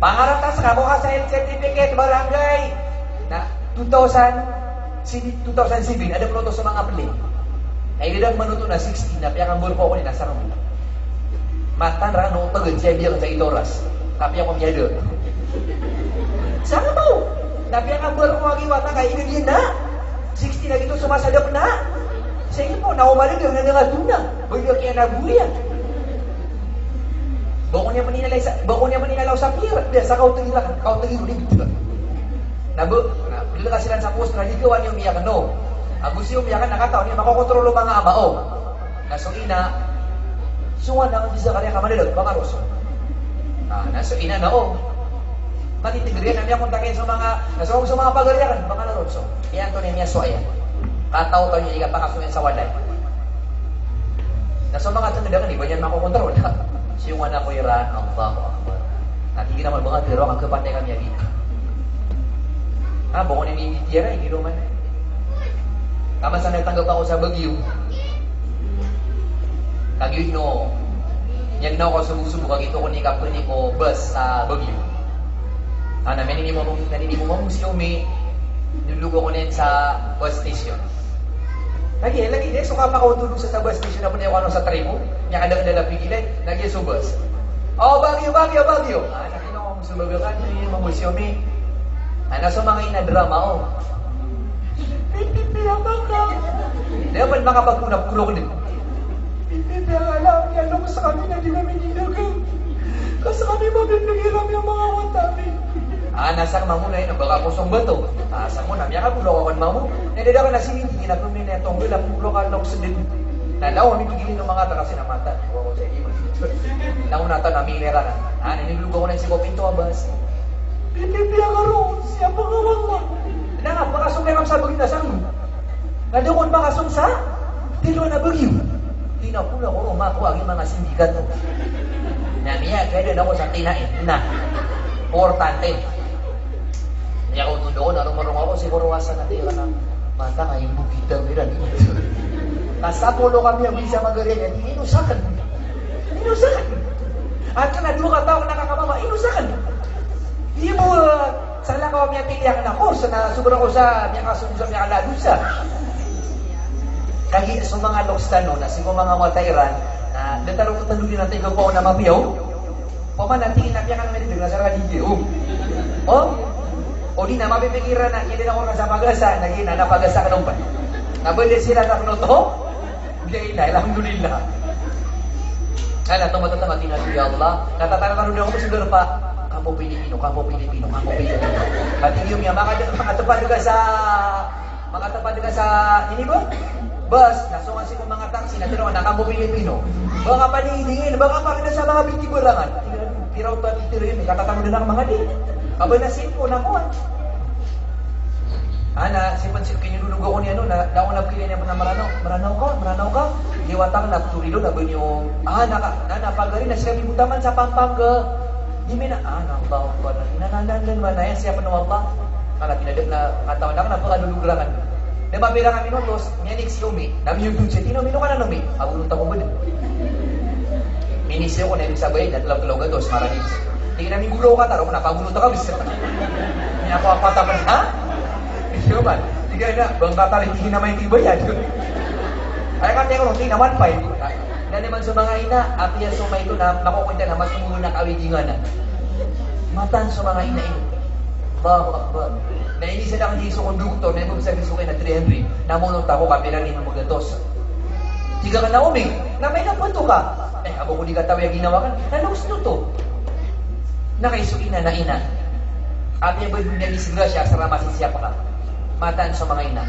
Pangarap ta sa mo ka sa certificate barangay. Na 2007 ada proto sa mga apli. Na idang manuto na 16 na piya kang burpo ko ni nasa ron. Matan ra no pagod siya biya sa itoras. Tapi ako miyado. Sana mau. Tapi ang buwan ko magiwata kay ini na. 60 na gito sumasadap na. Sige po, naumali na nga tuna. Bagyo kaya nabuya. Bako niya maninalaw sa pira. Biasa kau tegi ulit gitu. Bila kasilan sa post na ligawan yung miyakan no. Agus yung miyakan nakataon niya makokontrolo mga abao. Naso ina, suwan ang bisa kanya kamadalog, baka roso. Naso ina na matitigriyan na niya kontakin sa mga pagariyan, mga narotso. Iyan to niya so ayan. Kataw to niya iga pakasunin sa walay. Na sa mga tandagan, iba niyan makokontrol. Siyungan ako iran, Allahu Akbar. Natigil naman mga tiro, ang kapatay kami yan dito. Bako niya nititira, hindi naman. Kaman sa nagtanggap ako sa Baguio. Kagyo no, yan na ako sumusubo, kagito ko ni kapuni ko bus sa Baguio. Nanini mo si Umi, nulugo ko din sa bus station. Lagi din, so kapa ko tulog sa bus station na po niya sa tribo, niya kadang-dala pigilan, lagi sa bus. Baguio! Nakino ko sa Baguio, kanina mo si Umi. Nasa mga inadrama, Pipi-piyama ka. Dapat makapagpunap-punok din. Pipi, ang alam niya, alam sa kami na di kami nilagay. Kasi kami magandang yung mga watami. Nasang mamuna yun, baka kusong bato. Sa muna, miya ka pulo ka mamu. Nadada ka na sinindi, nakumin na itong wala, pulo ka lang sa din. Nalaw, kami pigilin ng mga kasi namata. Huwag ko sa iyo. Naun nato na minera na. Nanilugo ko na si Kopinto Abas. Pipipiya ka roon, siya pangawang mo. Nga, makasong na sa bagay na sa mo. Nadukon makasong sa tilo na bagyo. Tinapula ko roon, makuha ang mga sindikato. Namiya, kaya din ako sa tinain. Importante. Niya ko tundo ko, narumurong ako, siguro wasa na tayo ka ng mata nga yung bukita nila. Kasapulo kami ang bisa magarin, inusakan. At ka na, di mo katawag nakakamama, inusakan. Di mo, sala ka kami ang pilihan na course na sobrang ko sa mga kasunod sa ladusa. Kaya sa mga lokstano na siguro mga matairan, na dataro ko talunin natin kung ako na mabiyaw, pamanantingin na piyakan namin na sa radio. O di na mapipikiran na hindi na ako sa pag-asa, naging na napag-asa ka nung pa. Nabalik sila na kunoto, bigay na, alhamdulillah. Kaya ito matatama tinalo ya Allah. Natatanong na ako siguro pa, kapo Pilipino. At yung mga makatapad ka sa, ini ba? bus, nasungan si mga taxi na tinungan, nakamo Pilipino. Baka panihingin, baka pa rin sa mga biti berangan. Tiraw to at titirin, katatamo din ang mga di. Aba na simpo na ko. Ana, sipan si kinilulog ako ni ano, naon na pili niya na maranaw ka. Giwatang na turido na banyo. Napagari na siya bibutaman sa Pampanga. Di may na, Allah, nanandan man na yan, siya pa na Allah. Kala pinadip na katawan na napakadulugrangan. Na mabila kami notos, niyanik si Umi, namin yung dulce, mino ka na Umi, abulong mo ba din? Minisyo ko na ibig sabihin, natulaw-tulaw gatos, maraming. Tingin namin gulo ka, taro mo na, pabulong ka, bisa. Minako-apata pa ha? Hindi naman, tingin na, bang tataling tingin naman yung tibay yan. Ay kami ako, tingin naman pa yun. Na naman sa mga ina, api yan sumay ito na makukunta na mas muna kawigingan na. Matan sa mga ina ito. Allahu Akbar. Nainisa lang hindi sa konduktor na ibig sabihin sukay na 300. Namunot ako kami lang ng magatos. Tiga ka na uming, na may napunto ka. Abo ko di ka tawag ginawa ka. Nalusto to. Nakaisuin na ina. Api yung balik niya disgrasya sa ramasin siya pa ka. Mataan sa mga ina.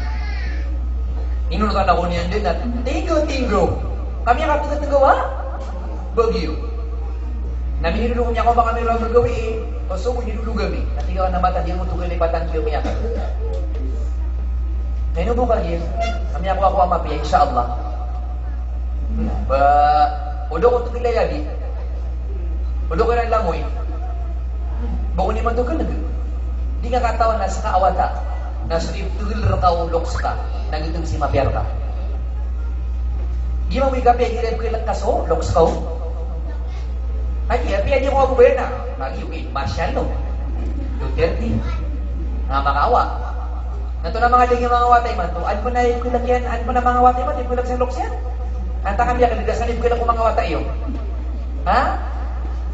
Inunutan ako niyan din at tinggo. Kami ang kapatid na gawa. Bagyo. Naminilulong niya ako baka may lang nagawi o so mo nilulong kami. Natigaw na mata, di mo ito kilipatan kayo kaya ka. Ngayon po kaya, kami ako ang mapiya, insyaAllah. Udo ko ito kilayagi. Udo ko rin langoy. Bako ni man ito ka nag. Di nga katawan na sa kaawata. Nasa iptugil rakaw loks ka. Nagitong si mapiyar ka. Di mo may gabi, hirap ko ilang kaso, loks ka. Ay, di ko ako ba yun na? Mag-iuwi, Marshall, no? Duterte. Nga makawa. Nato na mga lingin mga watay man to. Ano mo na ikulang yan? Ano mo na mga watay man? Ikulang sa loks yan? Anta kami yan, kaligasan ikulang ko mga watay yun. Ha?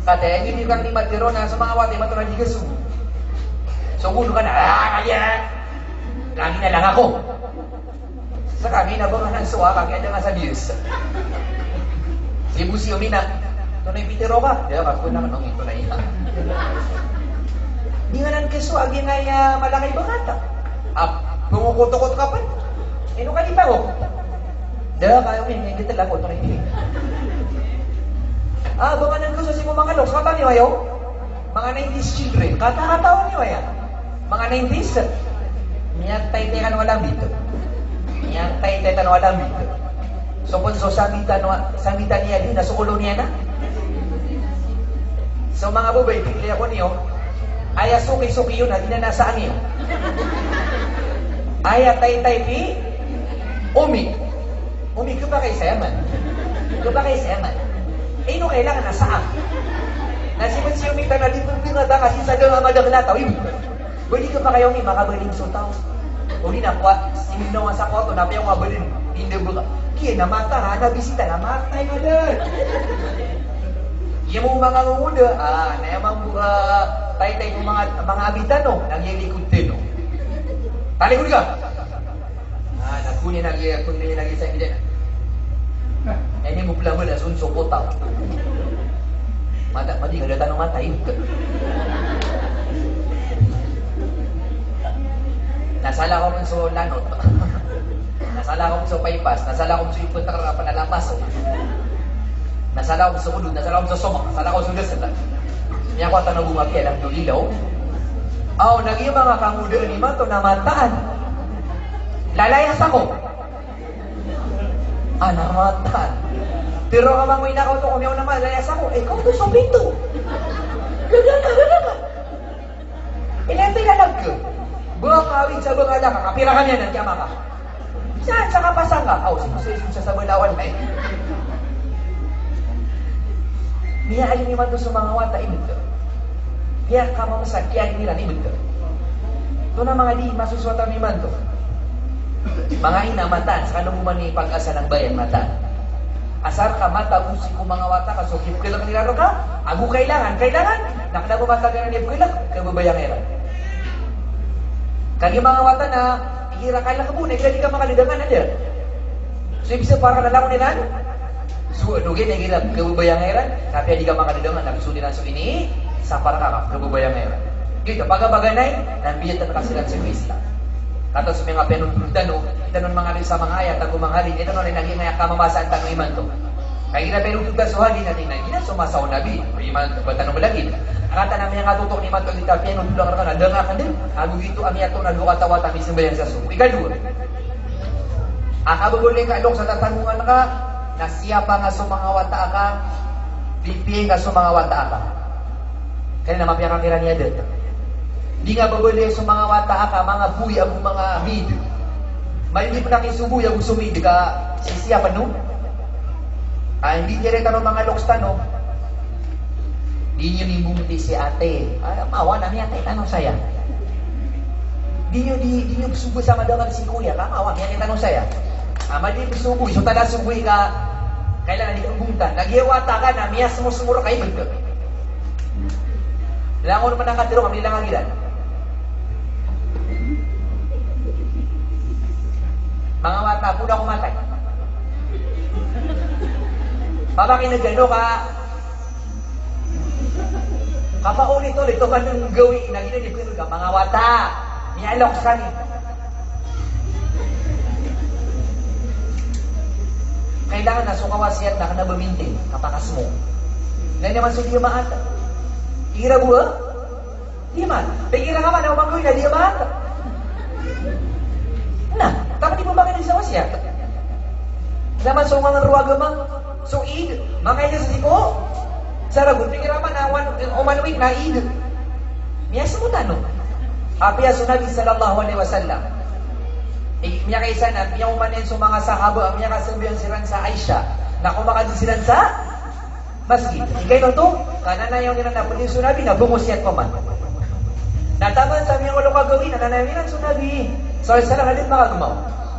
Kate, hindi kang ni Matiro na sa mga watay man to na ligasu. So, gulo ka na, kaya, lagi na lang ako. Sa kami, nabangan ng suwa, kami ada nga sa Diyos. Si Busi Umina, ito na yung pitiro ka. Diya, ako na kanong ito na iya. Di nga nan keso, agi nga malakay bangata. Pumukuto-kuto ka pa. Ino ka di pa ko. Diya, kayo min, hindi talaga ito na iya. Bangan ng gusto si mo mga loks, kata niyo ayo? Mga 90s children, kata-kataon niyo ayan. Mga 90s, niyak tay-tay ka na walang dito. Niyak tay-tay ka na walang dito. So, punso, samita niya din, nasa ulo niya na. So, mga bubay, pikli ako niyo, aya suki-suki yun, hindi na nasaan niyo. Aya tay-tay pi, umi. Umi, ka ba kay Sayaman? Ka ba kay Sayaman? Eh, no, kailangan nasaan? Nasipin si Umi, na dito pinata kasi sa mga madaglataw, bali ka pa kayo ni makabaling sutaw. Uli na kwa, siminaw nga sa kwarto, napayaw nga balin, hindi ba ka? Kaya namata ha, nabisita, namatay nga doon. Yung mga nguda, na yung mga tay-tay ng mga abitan, no, nagyalikod din, no. Talikod ka! Nagkunin lagi sa akin. Ini mo pala mo na sunso ko tao. Madi nga datan ng matay. Nasala ko sa lanot. Nasala ko sa paypas. Nasala ko sa ipunta ka panalapas. Nasala ko sa ulod. Nasala ko sa somak. Nasala ko sa ulas. Niya ko tanong bumaki lang dulilaw. Naging mga kamuda ni Mato na mataan. Lalayas ako. Namatan. Pero kapag may nakaw ito, kumiyaw naman, layas ako, ikaw to sa pinto. Gagana. Ilente ka lang ko. Buha kawin sa bangala ka, kapira ka niya, nandiyan ka. Saan sa kapasang ka? Sinusin siya sa balawan na eh. Niya alin naman to sa mga wata, ibig ko. Niya kamamasakyan nila, ibig ko. Ito na mga di, masuswata naman to. Mga ina, matan, sa kanong umani pag-asa ng bayan, matan. Asar ka, mata, usi ko mga wata ka, so kip kailangan nilaro ka, agu kailangan, nakadabo mata ka na nip kailang, kababayang eran. Kagi mga wata na, ihira ka lang ka muna, hindi ka makalidangan na dyan. So, ibig para na lang nila, so, nugin, ihira, kababayang eran, tapi hindi ka makalidangan, nagsuli na so ini, sa para ka, kababayang eran. Dito, pag-abaganay, nabiyat na kasilan sa Krista. Atau sa mga penunod tanong mga rin sa mga ayat, at kumanghali, ito na rin naging ngaya kamamasaan tanong iman to. Kaya ginapinutod ka suhali natin na ginasumasaw nabi, o iman, tanong malagin. Kata namin yung katutok ni Mato Lita, pinunod lang ka na, danga ka din, ago ito ang iyato na lukatawa tabi simbayan sa suko. Ikadua. Akabubuling ka dong sa tatanungan ka, na siya pa nga sumangawata ka, pipi nga sumangawata ka. Kaya na mapiyakakira niya dito. Di nga babali sa mga wata ka, mga buya o mga mid. Malili pa nakisubuy ang sumid ka, sisiya pa no? Hindi niya rin tanong mga loks tanong. Di nyo nimbumiti si ate. Mawa na niya ate, tanong saya. Di nyo subuy sa madangan si kuya, mawa niya tanong saya. Mali subuy, so tada subuy ka, kailangan di kang buntan. Nagyawata ka na, miya sumusumuro kayo betul. Langon naman ang katiro, kami lang ang ilan. Mga wata, puna kumatay. Papakin na gano ka, kapaulit-ulit, ito ka nung gawin, naginanip ka, mga wata, niyalok ka ni. Kailangan na sukawasiyat na ka na bumintin, kapakas mo. Dahil naman sa diya maata. Ira buha? Di man. Pagkira ka man, na umanggoy na diya maata. Nah, dapat di pembangunan sa wasya. Zaman so mga ruwaga mang so id, makanya sa siko. Saragun pikiraman na one week na id. Miya sa mutano. Apiya sa Nabi sallallahu alaihi wasallam. Miya kay sana, miya umanin sa mga sahaba, miya kasabihan siran sa Aisha, na kumakadin siran sa masjid. Ikay no to, kanana yung nila na pulis sa Nabi, na bumusyat ko man. Nataman sa miya walang kagawin, nananawinan sa Nabi. So, isa lang halit makagamaw.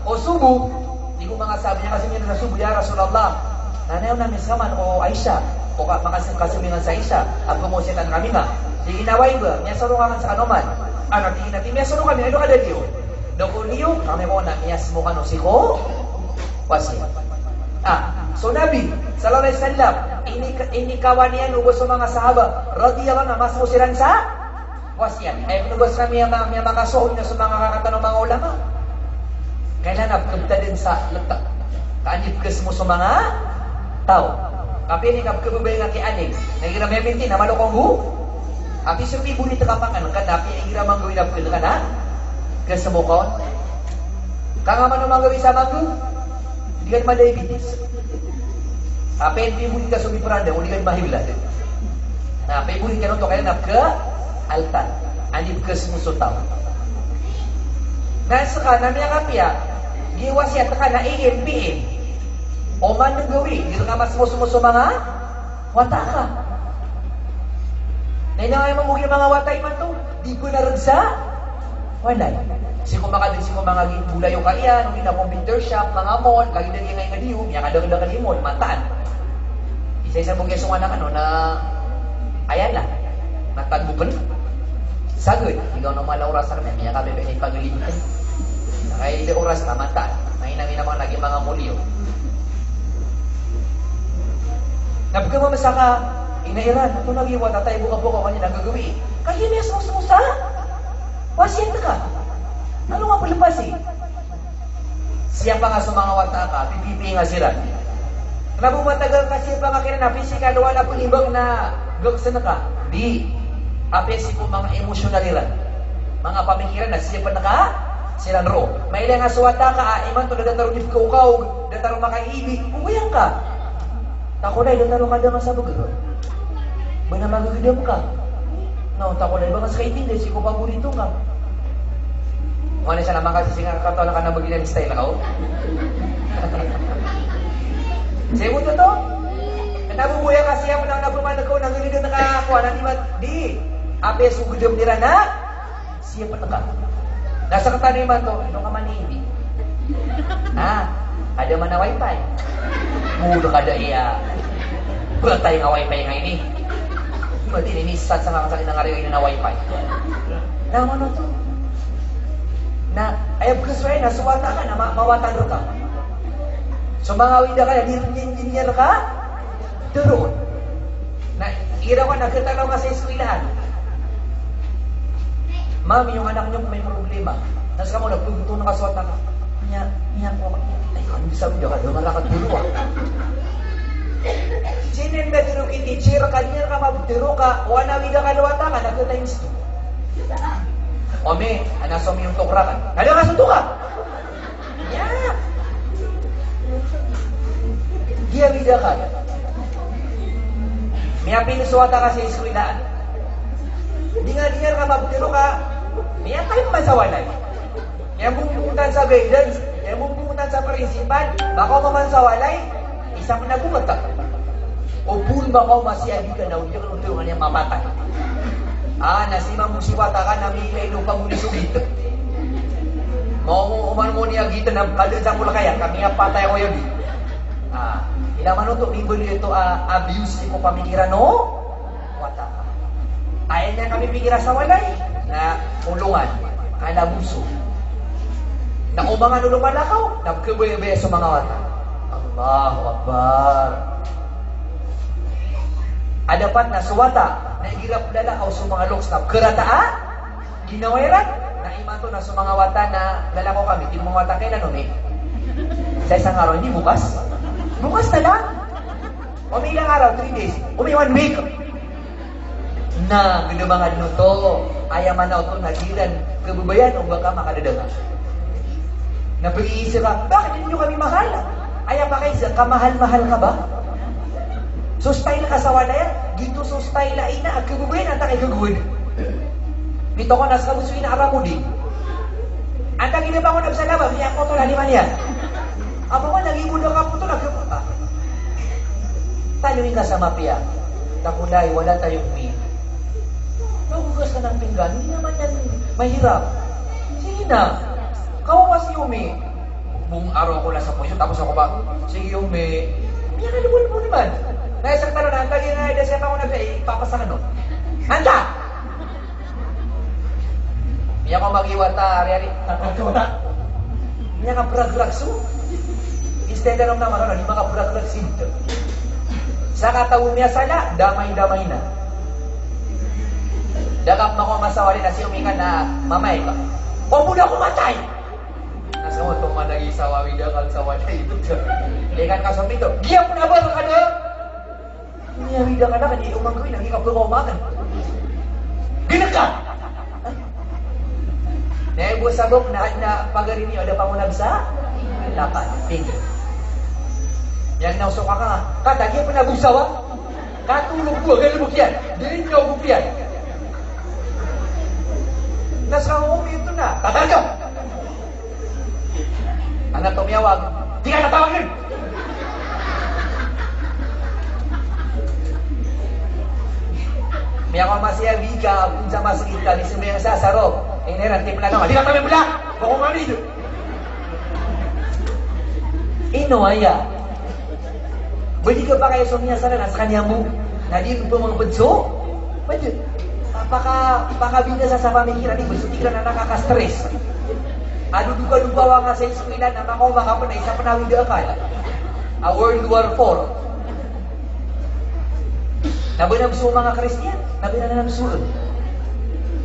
O subo, hindi ko mga sabi niya kasi niya na subo, ya Rasulullah, nanayaw namin sa man, o Aisha, o makasimingan sa Aisha, at kumusitan kami nga. Di inaway ba, miya sarungan sa kanuman. Tingin natin, miya sarungan kami, ano ka daliyo? Doko niyo, kami mo na, miya mo ka no, siko, wasi. So Nabi, sallallahu alaihi wasallam, inikawan niya nubos sa mga sahaba, radiyallahu na, mas musiran sa wasyan. Ay pinubos kami ang mga makasuon na sa mga kakatanong mga ulama. Kailan napagpunta din sa letak. Kaanipkas mo sa mga tao. Kapiling kapkababay nga kianig. Nagira may binti na malukong hu. Api sumi bunit kapangan. Kanapi ay gira manggawin na pagkil ka na. Kasi mo ko. Kangaman ang manggawin sa manggo. Hindi ka ma-diabetes. Api ay bunit ka sumipranda. Hindi ka mahibla. Api ay bunit ka nung to kaya napka altan, anib ke semusutau. Nasa ka na niya kapya, giwasya ka na AMPM. O man nagawi, dito ka mas musumo mga wata ka. Nainangay mamuhi mga watay man to, di ko naragsa. Walay. Siko makadin siko mga bulay yung kaiyan, hindi na computer shop, mga mall, kagi na ngay nga diyo, niya kadang-kadang kalimon, mataan. Isa-isa mong yasong anak na ayan lang, natagbo pa rin. Sagod, ikaw na mga oras na kami, kami pa pagalimutan. Kaya ili oras na, mata. May namin naman lagi mga mulyo. Napagkamamasa ka, inairan, ito nagiwa, tatay buka-buka kanina nagagawi. Kaya niya sumusa. Wasyan ka. Ano nga palipas eh? Siya pa nga sa mga wata ka, pipipi nga sila. Nabumatagal kasi pa nga kina na physical, wala po ibang na gagsan ka. Di. Apesi po mga emosyonal nila. Mga pamikiran na siya pa naka silang ro. May ilang nga suwata ka, iman to na dataro ni kaukaw, dataro makaibig, umuyang ka. Tako na, dataro ka daw sa bagay. Ba na magagidam ka? No, tako na, iba nga sa kaitindi, si ko paborito ka. Muna siya naman kasi singa kakatola ka na magilang style ako. Sige mo to? Nabubuya kasi ako na nabuman ako, nagulidon na kakakuha, di. Ape sugudom nila na siya pa naka. Nasa kataniman to, ano ka man hindi? Ada man na wifi. Mula kada iya. Wala tayo nga wifi nga ini. Berarti ini sat sa kakasali ng ariyo na wifi. Naman to. Na, ayab kasway na suwata ka na, mawatan ro ka. So mga wida ka, engineer ka, turun. Na, iraw ka, nagkatalaw ka sa eskwelahan. Mami, yung anak niyo may problema. Nas kamu nagpunto ng kaswata ka. Niya ko. Ay, ano sabi niyo ka? Malakad dulu Sinin na tiro kiti, teacher, kanina ka mabutiro ka, o anawi ka kalawata ka, nagka-times 2. Ome, anasom yung tukra ka. Kaya ka sunto ka! Yeah! Dia vida ka. Miya pinusuwata ka sa eskwelahan. Di nga ka mabutiro ka, miya tayo masawanay. Kaya bumubutan sa guidance, kaya bumubutan sa principal, baka mamansawanay, isang nagumat ka. O pun ba kau masih adi ka na ujian untuk nga niya mapatay. Nasimang musiwata ka na may lupa mo ni sugit. Mau uman mo niya gito na kalun sa mula kaya, kami nga patay ako yun. Ilaman ito, libo ito abuse ko pamikiran, no? Wata ka. Ayan niya kami pikiran sa walay, na ulungan, alabuso. Na umangan ulo palakaw, nagkabay-bay sa mga wata. Allahu Akbar. Adapat na suwata, na igirap lalakaw sa mga loks na kerataan, ginawiran, na imanto na sa mga wata na lalakaw kami. Yung mga wata kailan nun Sa isang araw, hindi bukas. Bukas na lang. O may ilang araw, 3 days. O may 1 week. Na, mga to, ayaman na ito, nagiran, kabubayan, o baka makadadaga. Na pag-iisip ka, bakit hindi nyo kami mahal? Ayaw pa kayo, kamahal-mahal ka ba? So style ka sa wala yan, dito so style ay na, agkagubuhin, anta kay gagawin. Dito ko nasa kabusuin na aramo din. Anta ginaba ko nagsalaba, niya ko ito laliman yan. Aba ko, nagigulo ka po ito, nagkagupa. Taluin ka sa mapya, takulay, wala tayong may. Nagugas ka ng pinggan, hindi naman yan mahirap. Sige na, kawawa si Yumi. Buong araw ako lang sa puso, tapos ako ba, sige Yumi, yan na lubuan mo naman. Na isang tanong na, lagi na idasya pa ako nagpapasakan nun. Handa! Miya ko mag-iwata, ari-ari. Miya ka brag-brag so. Instead na naman naman, di maka brag-brag sinto. Sa katawin niya sala, damay-damay na. Dagap na ko masawali na si Umingan na mamay ka. Huwag mo na kumatay! Nasa mo itong managisawa, widakal sa walay. Likan ka sa pito, giyak mo na ba ka na? Niyawida ka na, kanina umanggoy, naging kapag umagan. Ginag ka! Naibo sabok na pagarin niyo, ada pa mo nabsa? Lapan, pingi. Yang nausuka ka nga, katagyan pa nabusawa? Katulog ko, ganun bukyan. Dirin nyo bukyan. Nasa umi ito na, tatagyo! Anak tumiyawag, di ka natawagin! May ako masiyagi ka, kung sa masakit ka, lisong may nasasaro. Eh, nerantip na naman. Di ka kami mula! Bako manido! Inoaya. Pwede ka pa kayo sumiyasara na sa kanya mo? Na di po mga bunso? Pwede. Pakabida sa pamikiran ni bunso, di ka na nakaka-stress. Aduduga-dugawa nga sa eskwela na makaw-makaw na isa panawid akal. A World War IV. Nabinabso mga Kristiyan, nabinanabsoon.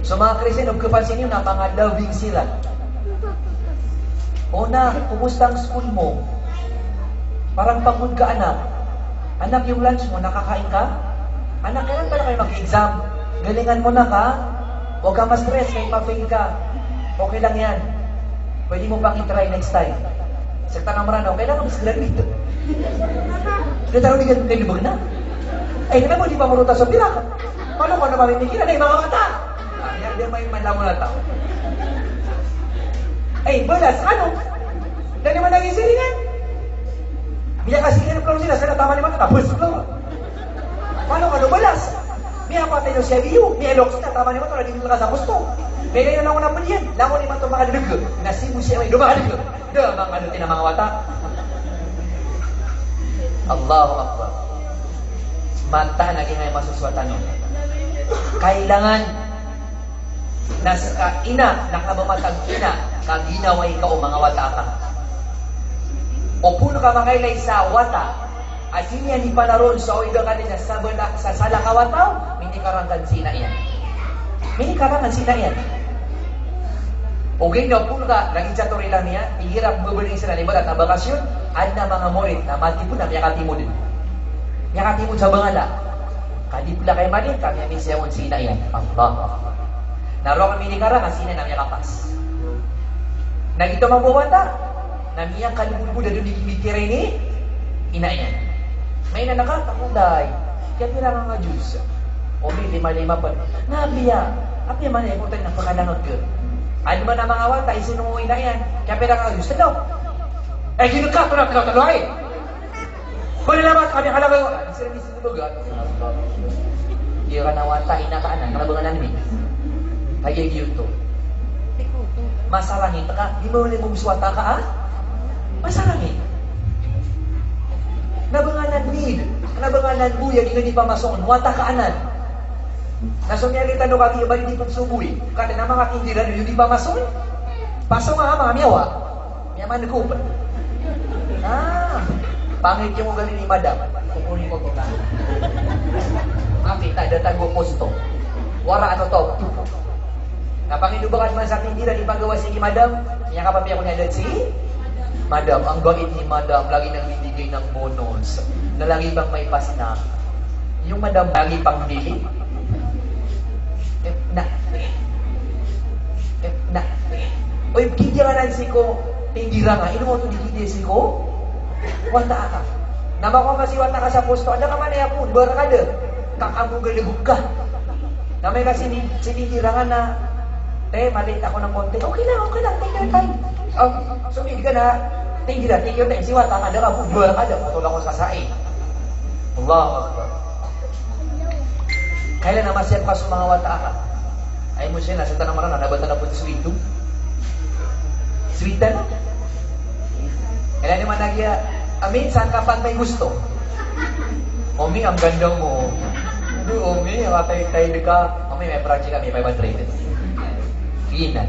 So mga Kristiyan, huwag kapansin nyo na mga loving sila. Una, kumusta ang school mo? Parang pagod ka anak. Anak, yung lunch mo, nakakain ka? Anak, kailan pala kayo mag-exam? Galingan mo na ka? Huwag ka ma-stress, kahit ma-fail ka. Okay lang yan. Pwede mo pang i-try next time. Sakta ng marano, kailangan mas graduate. Kaya di ka libog na. Ay, naman mo, di pa maruta sa pira. Paano ko na mamimikiran ay mga mata? Yan may manlaw na tao. Ay, balas, ano? Dahil naman naging silingan. Biya kasi kinaplang sila sa natama ni mga tapos ko. Paano ka balas? Biya patay nyo siya biyo. Biya lok sila, tama ni mga ito, naging ka sa gusto. Pero yun lang ko naman yan. Lango ni mga makalig. Nasimu siya may dumakalig. Damang ano din ang mga wata. Allahu Akbar. Mata naging ay masuswatan nyo. Kailangan nasa ina, nakabamatag ina, kaginaway ka o mga wata ka. O puno ka makailay sa wata, asin yan ipanaron sa oiga ka din sa salakawataw, mini karangan sina yan. Mini karangan sina yan. Okay na po ka, naging satori lang niya, ihirap bebening sila ni balat na bakasyon, ada mga murid na mati po na miyakatimo din. Miyakatimo sa bangala. Kadi pula kay mali, kami amin siyawon sina yan. Allah. Naroon kami ni Kara, kasina na miyakapas. Nagito magbawata, na miyang kalibud-buda doon di kimitira ini, ina yan. May nanaka, tamunday, kaya pila nga Diyos. O may lima-lima pa. Nabiya, api man ay puntay ng pakalangot yun. Ano man ang mga wata, isinunguin na yan. Kaya pila nga Diyos, talo. Eh, ginagka, talo ay. Kung nalabat kami, halaga ko. Sila ni sinulog, Di ka na wata, inakaanan, nakabangan namin. Kaya yun to. Masalangin ka, di mo ulit mong suwata ka, ah? Masalangin. Nabanganan need, nabanganan buya, di pa masokon, wata kaanan. Nasumyalita no kaki, iba di pagsubuhi. Kata na mga kindiran, yun di pa masokon? Pasok nga mga miyawa. Miyaman ko pa. Pangit yung ugali ni madam. Kukunin ko ito. Api, datang ko posto. Wara ano to? Napanginubakan man sa tindiran, ipagawa si madam. Kaya kapapi ako niya si madam. Ang bait ni madam, lagi nang bibigay ng bonus. Na lagi bang may pasna. Yung madam, lagi pang bili. Oy, kindiran si ko. Tindira nga. Ino mo ito di si ko? Wanta ka. Nama ko masih wanta ka sa posto. Ada ka man ya po. Dua ka ada. Kakamu galibog ka. Namay kasi sinihirangan na, maliit ako ng konti. Okay lang. Take your time. Sumid ka na. Take your time. Si wanta ka. Ada ka po. Dua ka ada. Matulak ko sa saing. Allahu Akbar. Kailan na masyap ka sa mga wanta ka? Ay mo siya, nasa tanang marana. Nabata na po ito sweet too. Sweet na? Kailan naman nagya, amin, saan ka pang may gusto? Omi, ang ganda mo. Omi, tayo ka. Omi, may project kami, 500. Finan.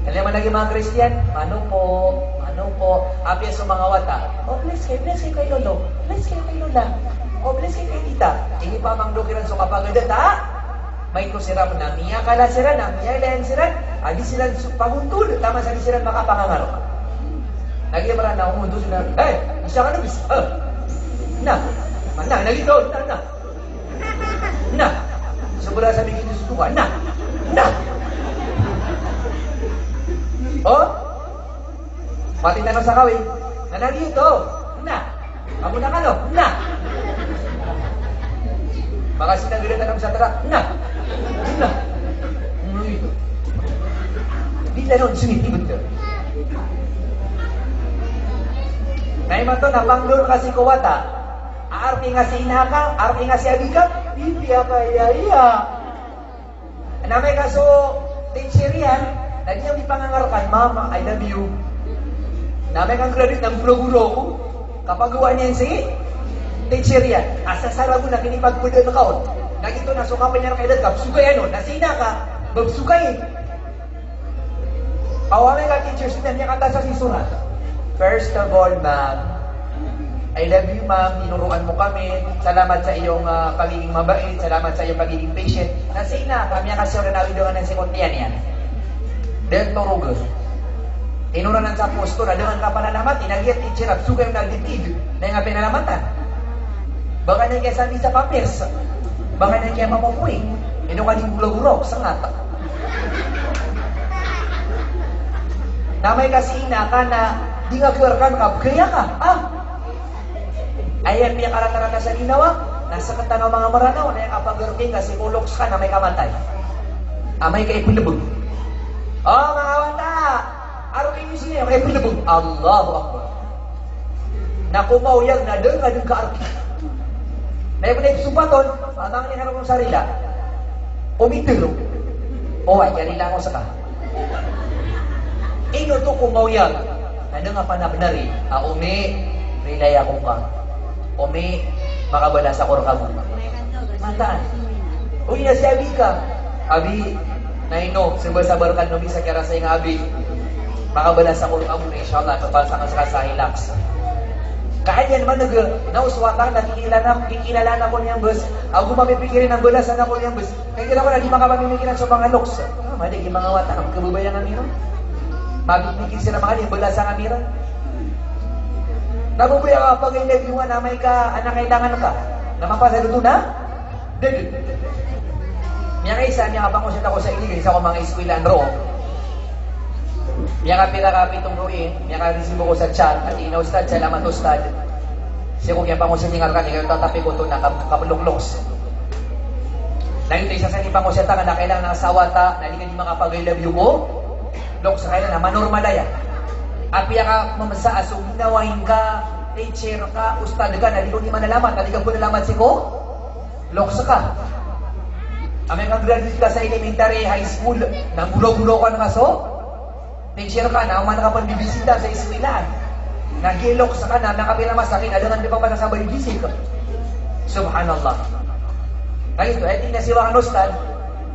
Kailan naman nagya mga Christian? Ano po? Apya sa mga wata. Bless kayo kay Lolo. Bless kayo kay Lola. Bless kayo kay Tita. Hindi pa mang dokiran so kapagadat, ha? May ko sira na miya kala sira na miya ilayan sira. Adi sila paguntul. Tama sa di sila makapangangarap. Lagi para na umundo sila. Isa ka na bis. Mana lagi doon. Na. Sobra sa bigin susuka. Na. Mati na sa kawin. Na dito. Na. Kamu na kano. Na. Maka sinagalitan ng sa tara. Na. Di na nun, sunitibot ka. Naima to, napanglur kasi kuwata. Aarti nga si inaka, aarti nga si abika, hindi kaya. Namay kaso, teacherian, lagi niyang ipangangarkan, Mama, I love you. Namay kang credit ng floguro ko, kapag gawa niyan si teacherian, asa sarago na kinipagpudan na kaon. Nagito na, sukapan niya kailan ka, sugay ano, nasina ka, magsugay. Awalay ka teachers na niya kata sa sisurat. First of all, ma'am, I love you, ma'am. Tinuruan mo kami. Salamat sa iyong pagiging mabait. Salamat sa iyong pagiging patient. Nasina, kami kasi na nawidoan ng sikuntian yan. Del Torugo. Tinuranan sa posto na dengan kapanalamat, inagiat teacher at sugay na ditid na yung pinalamatan. Baka na kaya sabi sa papers. Baka na kaya mamupuy. Ino ka din gulog-gulog sa ngata. Namay kasi ina ka na di nga kuwarkan ka, kaya ka, Ayan niya karata-rata sa ginawa, nasa kata ng mga maranaw, na yung kapag-irking kasi uloks ka na may kamatay. May kaipilabog. Mga wata, araw kayo siya, kaipilabog. Allahu Akbar. Nakumaw yan, na doon ka doon ka-arki. Na yung pinag sumpaton, ang niya kong sarila, umitiro. Ay, kanila ako sa ka. Ino to kumaw yan. Ano nga panabnari? Umi, rilay akong ka. Umi, makabala sa korkabu. Mataan. Uy, nasi abi ka. Abi, naino, sabar-sabar ka nabi sa kira sa yung abi. Makabala sa korkabu na inshallah, kapal sa kasakasa hilax. Kahit yan man nauswatan na kikilala ko niyang bus, ako mapipikirin ang bulasan ako niyang bus, kaya kila ko na di makapamimikiran sa mga loks. Mali, mga wata, ang kababayan ng mira. Mapipikir sila mga niyang bulasan ng mira. Nabubuya ka pag i-live yung na may ka, anak kailangan ka, na mapasaluto na? Dede. Miya nga isa, miya kapang kusit ako sa iligay, isa ko mga iskwilan ro. Miya ka pinakapit itong ruin, miya ka resibo ko sa chat, at ina ustad, salamat ustad. Siya ko kaya pang kusit ningal ka, kayo tatapi ko ito na kapulong-longs. Nangito isa sa nipang kusit na kailangan ng asawa ta, na hindi ka di makapag-I-love you ko, longs sa kailangan na manormalaya. At piya ka mamasa, so ginawain ka, teacher ka, ustad ka, na di ko di manalamat, na di ka po nalamat si ko, longs ka. Amay kang graduate ka sa elementary, high school, nang bulo-bulo ka na so, teacher ka na, umana ka pang bibisita sa eskwelahan. Nag-ilok sa ka na, nakapila masakin, alangan di pa pa nasabay bisik. Subhanallah. Kaya ito, etin na siwa ang ustad,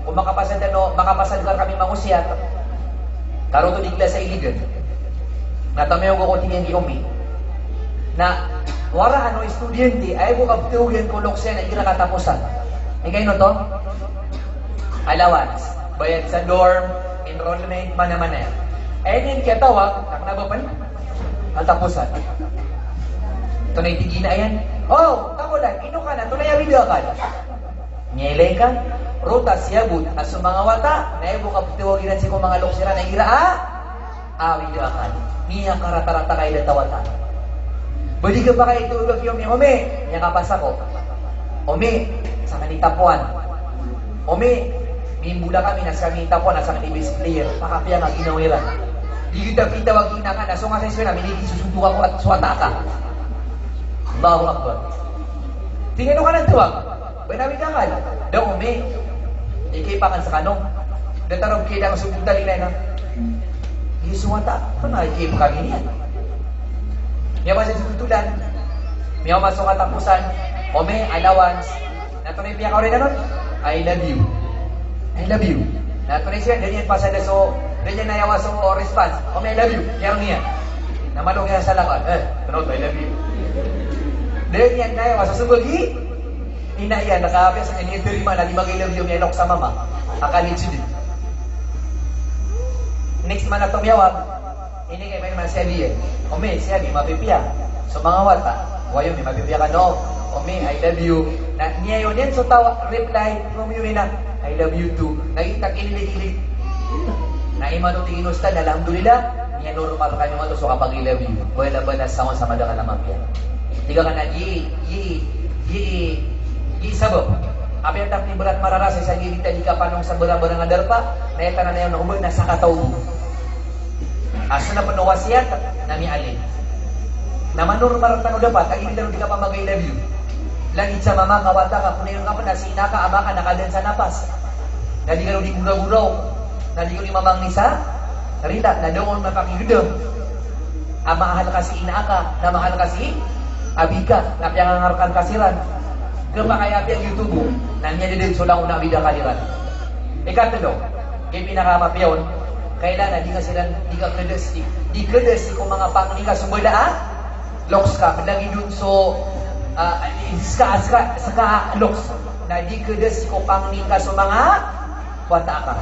kung makapasad ka kami mangusyat, karoto digla sa iligan, natamayo ko tingin di umi, na wala estudyante, ay ko kapitugan ko loksen na gira katapusan. Ikay no to? Allowance, bayad sa dorm, enrollment, mana-mana. Ayun kaya tawag, nakanabapan, katapusan. Ito na itigina yan. Oh, takulan, ino ka na, ito na yawida ka. Nyelay ka, ruta siyabut, as mga wata, na ibo kapitiwaginan si kong mga loksira na gira, awida ka. Niya karata-rata kayo na tawatan. Bali ka ba kayo itulog yung ome, niya kapasa ko. Ome, sa kanitapuan. Ome, mimbula kami, nasa kanitapuan, nasa kanibis player, pakapya nga ginawiran. Di kita pitawag ina ka, naso nga sa iswena, minigit susuntukan ko at swata ka. Allahu Akbar. Tingnan ka ng tuwag. Banawi ka nga, daw ome, ikay pa kan sa kanong. Datarog kayo lang sumuntalin na yun. Isuwata, panakikip kami niyan. Miya ba sa sutulan? Miya masok at tapusan, ome, allowance. Natunay piya ka rin na nun? I love you. I love you. Natunay siya, ganyan pa sa so, ganyan na yawa so response. Ome, I love you. Kaya niya. Namalong yan sa lakad. Tunod, I love you. Ganyan na yawa sa sumagi. Inaiyan, nakapya sa kaniterima na di mag-I love you, may lok sa mama. Akalit siya din. Next man na tumiyawag, ini kay may naman siya Ome, siya mapipiya. So mga wata, wayo may mapipiya ka, no? Ome, I love you. Na niya yun yan, so tawa, reply, kumiyuin na, I love you too. Nagitag inilig-ilig. Na imano tingin ustad, alhamdulillah, niya normal ka nyo so kapag I love you. Wala ba na sa mada ka naman yan? Di ka na, sabab. Apa yang tak berat mararasa sa gilita di ka panong sa bara-bara nga darpa, na ita na yung naumag na sa katawbo. Asa na panuwasiyat, nami alin. Na manormal ang tanong dapat, ang hindi di ka pa mag-I love you. Langit sa mama, kawata ka, kung na ka pa, nasina ka, ama ka, nakadan sa napas. Na di ka di guraw-guraw, na di ko ni mamang nisa, rila, na doon mapakigudam. Mahal ka si ina ka, na mahal ka si abika, na piyangangarkan kasiran. Kaya kaya ang YouTube, nanya din sulang una bida kaliran. Ikatlo, kaya pinakamapiyon, kailangan di ka sila, di ka kedesi kung mga pangli ka sumula, loks ka, lagi dun so, saka loks, na di kedesi kung pangli ka sa mga wata ka.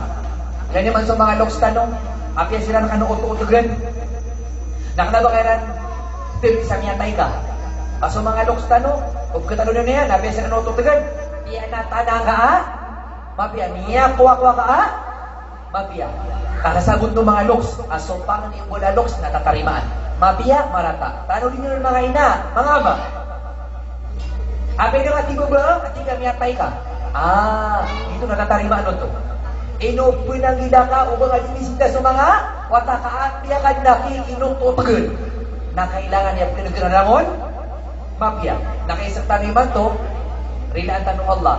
Ganyan man sa mga loks tanong, apya sila nakanuot-utugan, nakanabakairan, tip sa miyatay ka. Kaso mga loks tanong, huwag katalo na yan, apya sila nuot-utugan, iya na tanang ka mapya, niya kuwa-kuwa ka mapya. Kakasabot ng mga loks, aso pang yung mula loks na tatarimaan. Mapya, marata. Tano din yung mga ina, mga ama. Apay nga tigo ba? Ati kami atay ka. Ito natatarimaan nun to. Inupoy ng gila ka, o mga dinisita sa mga watakaat, niya ka naki, inututugan. Na kailangan niya pinagranamon, mapya. Nakaisang taniman to, rilaan tanong Allah.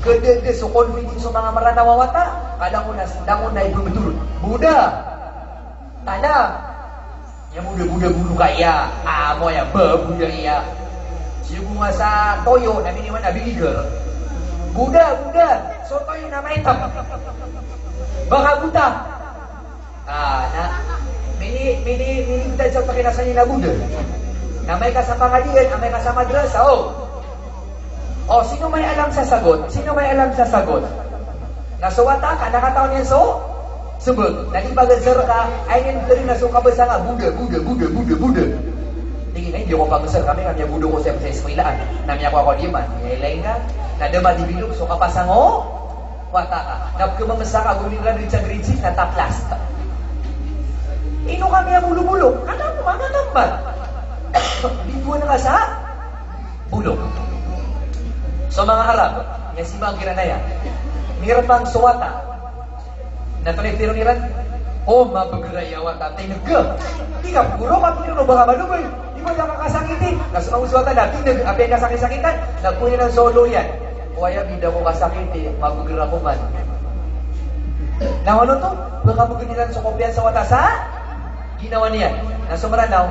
Kedede so confidence sa mga maranawawata, kala ko na ibu betul. Buddha, tanam. Ya muda bulu kaya, mo ya Buddha iya. Siyo sa toyo, namin iwan abigiger. Buddha, so toyo na maitam. Baka buta. Mini kita sa pakinasan niya na Buddha. may kasama kadiyan, may kasama madrasa. Oh, sino may alam sa sagot? Sino may alam sa sagot? Nasuwata ka, nakataon yan subag. Nalibagasar ka, ay nilitari na sukabasa nga, Buddha. Tingin na, hindi ko pagasar kami Buddha ko sa eskwailaan. Nami ako di man, nilay nga, nadama di bilog, sukapasang wata ka. Napkumamasa ka, guling ka rin sa grade 6, na top last. Ino kami ang bulong-bulong, kanamban. Bigwa na ka sa bulong. So mga harap, yan si mga giranaya, meron pang suwata, na tunay-tiro niran, mabagraya wata, tayo nagka. Di ka puro ka, pinuro baka malubay. Di mo nakakasakitin. Nasumang suwata na, apay kasakit-sakitan, nagpunin ng solo yan. Kaya bida ko kasakiti, mabagra ko man. Now ano to? Baka mo ginilan sa kopyan sa wata sa ginawa niya. Nasumranaw,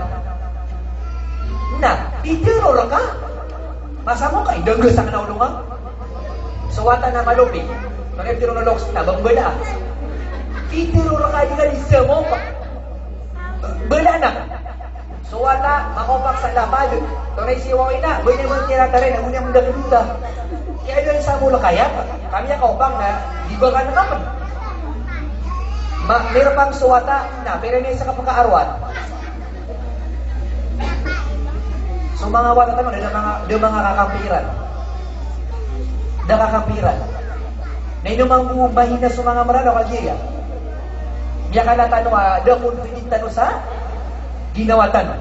itiro lang ka. Masa mo ka, idangga sa kanaulungan. Suwata na malupi. Pag-itiro na loks na, bambala. Itiro lang ka, di ka lisa mo. Bala na. Suwata, makopak sa lapad. Tunay siwawin na. Bala naman tirata rin. Ang unyang mundang-lunda. Kaya doon sa mula kaya, kami ang kaupang na, di ba ka naman? Meron pang suwata na, pero may isa kapag-kaarwan. So mga wata tanong, na mga kakampiran. Nakakampiran. Na inumang mahina sa mga marano kagaya. Niya ka na tanong, da kung tanong sa ginawa tanong.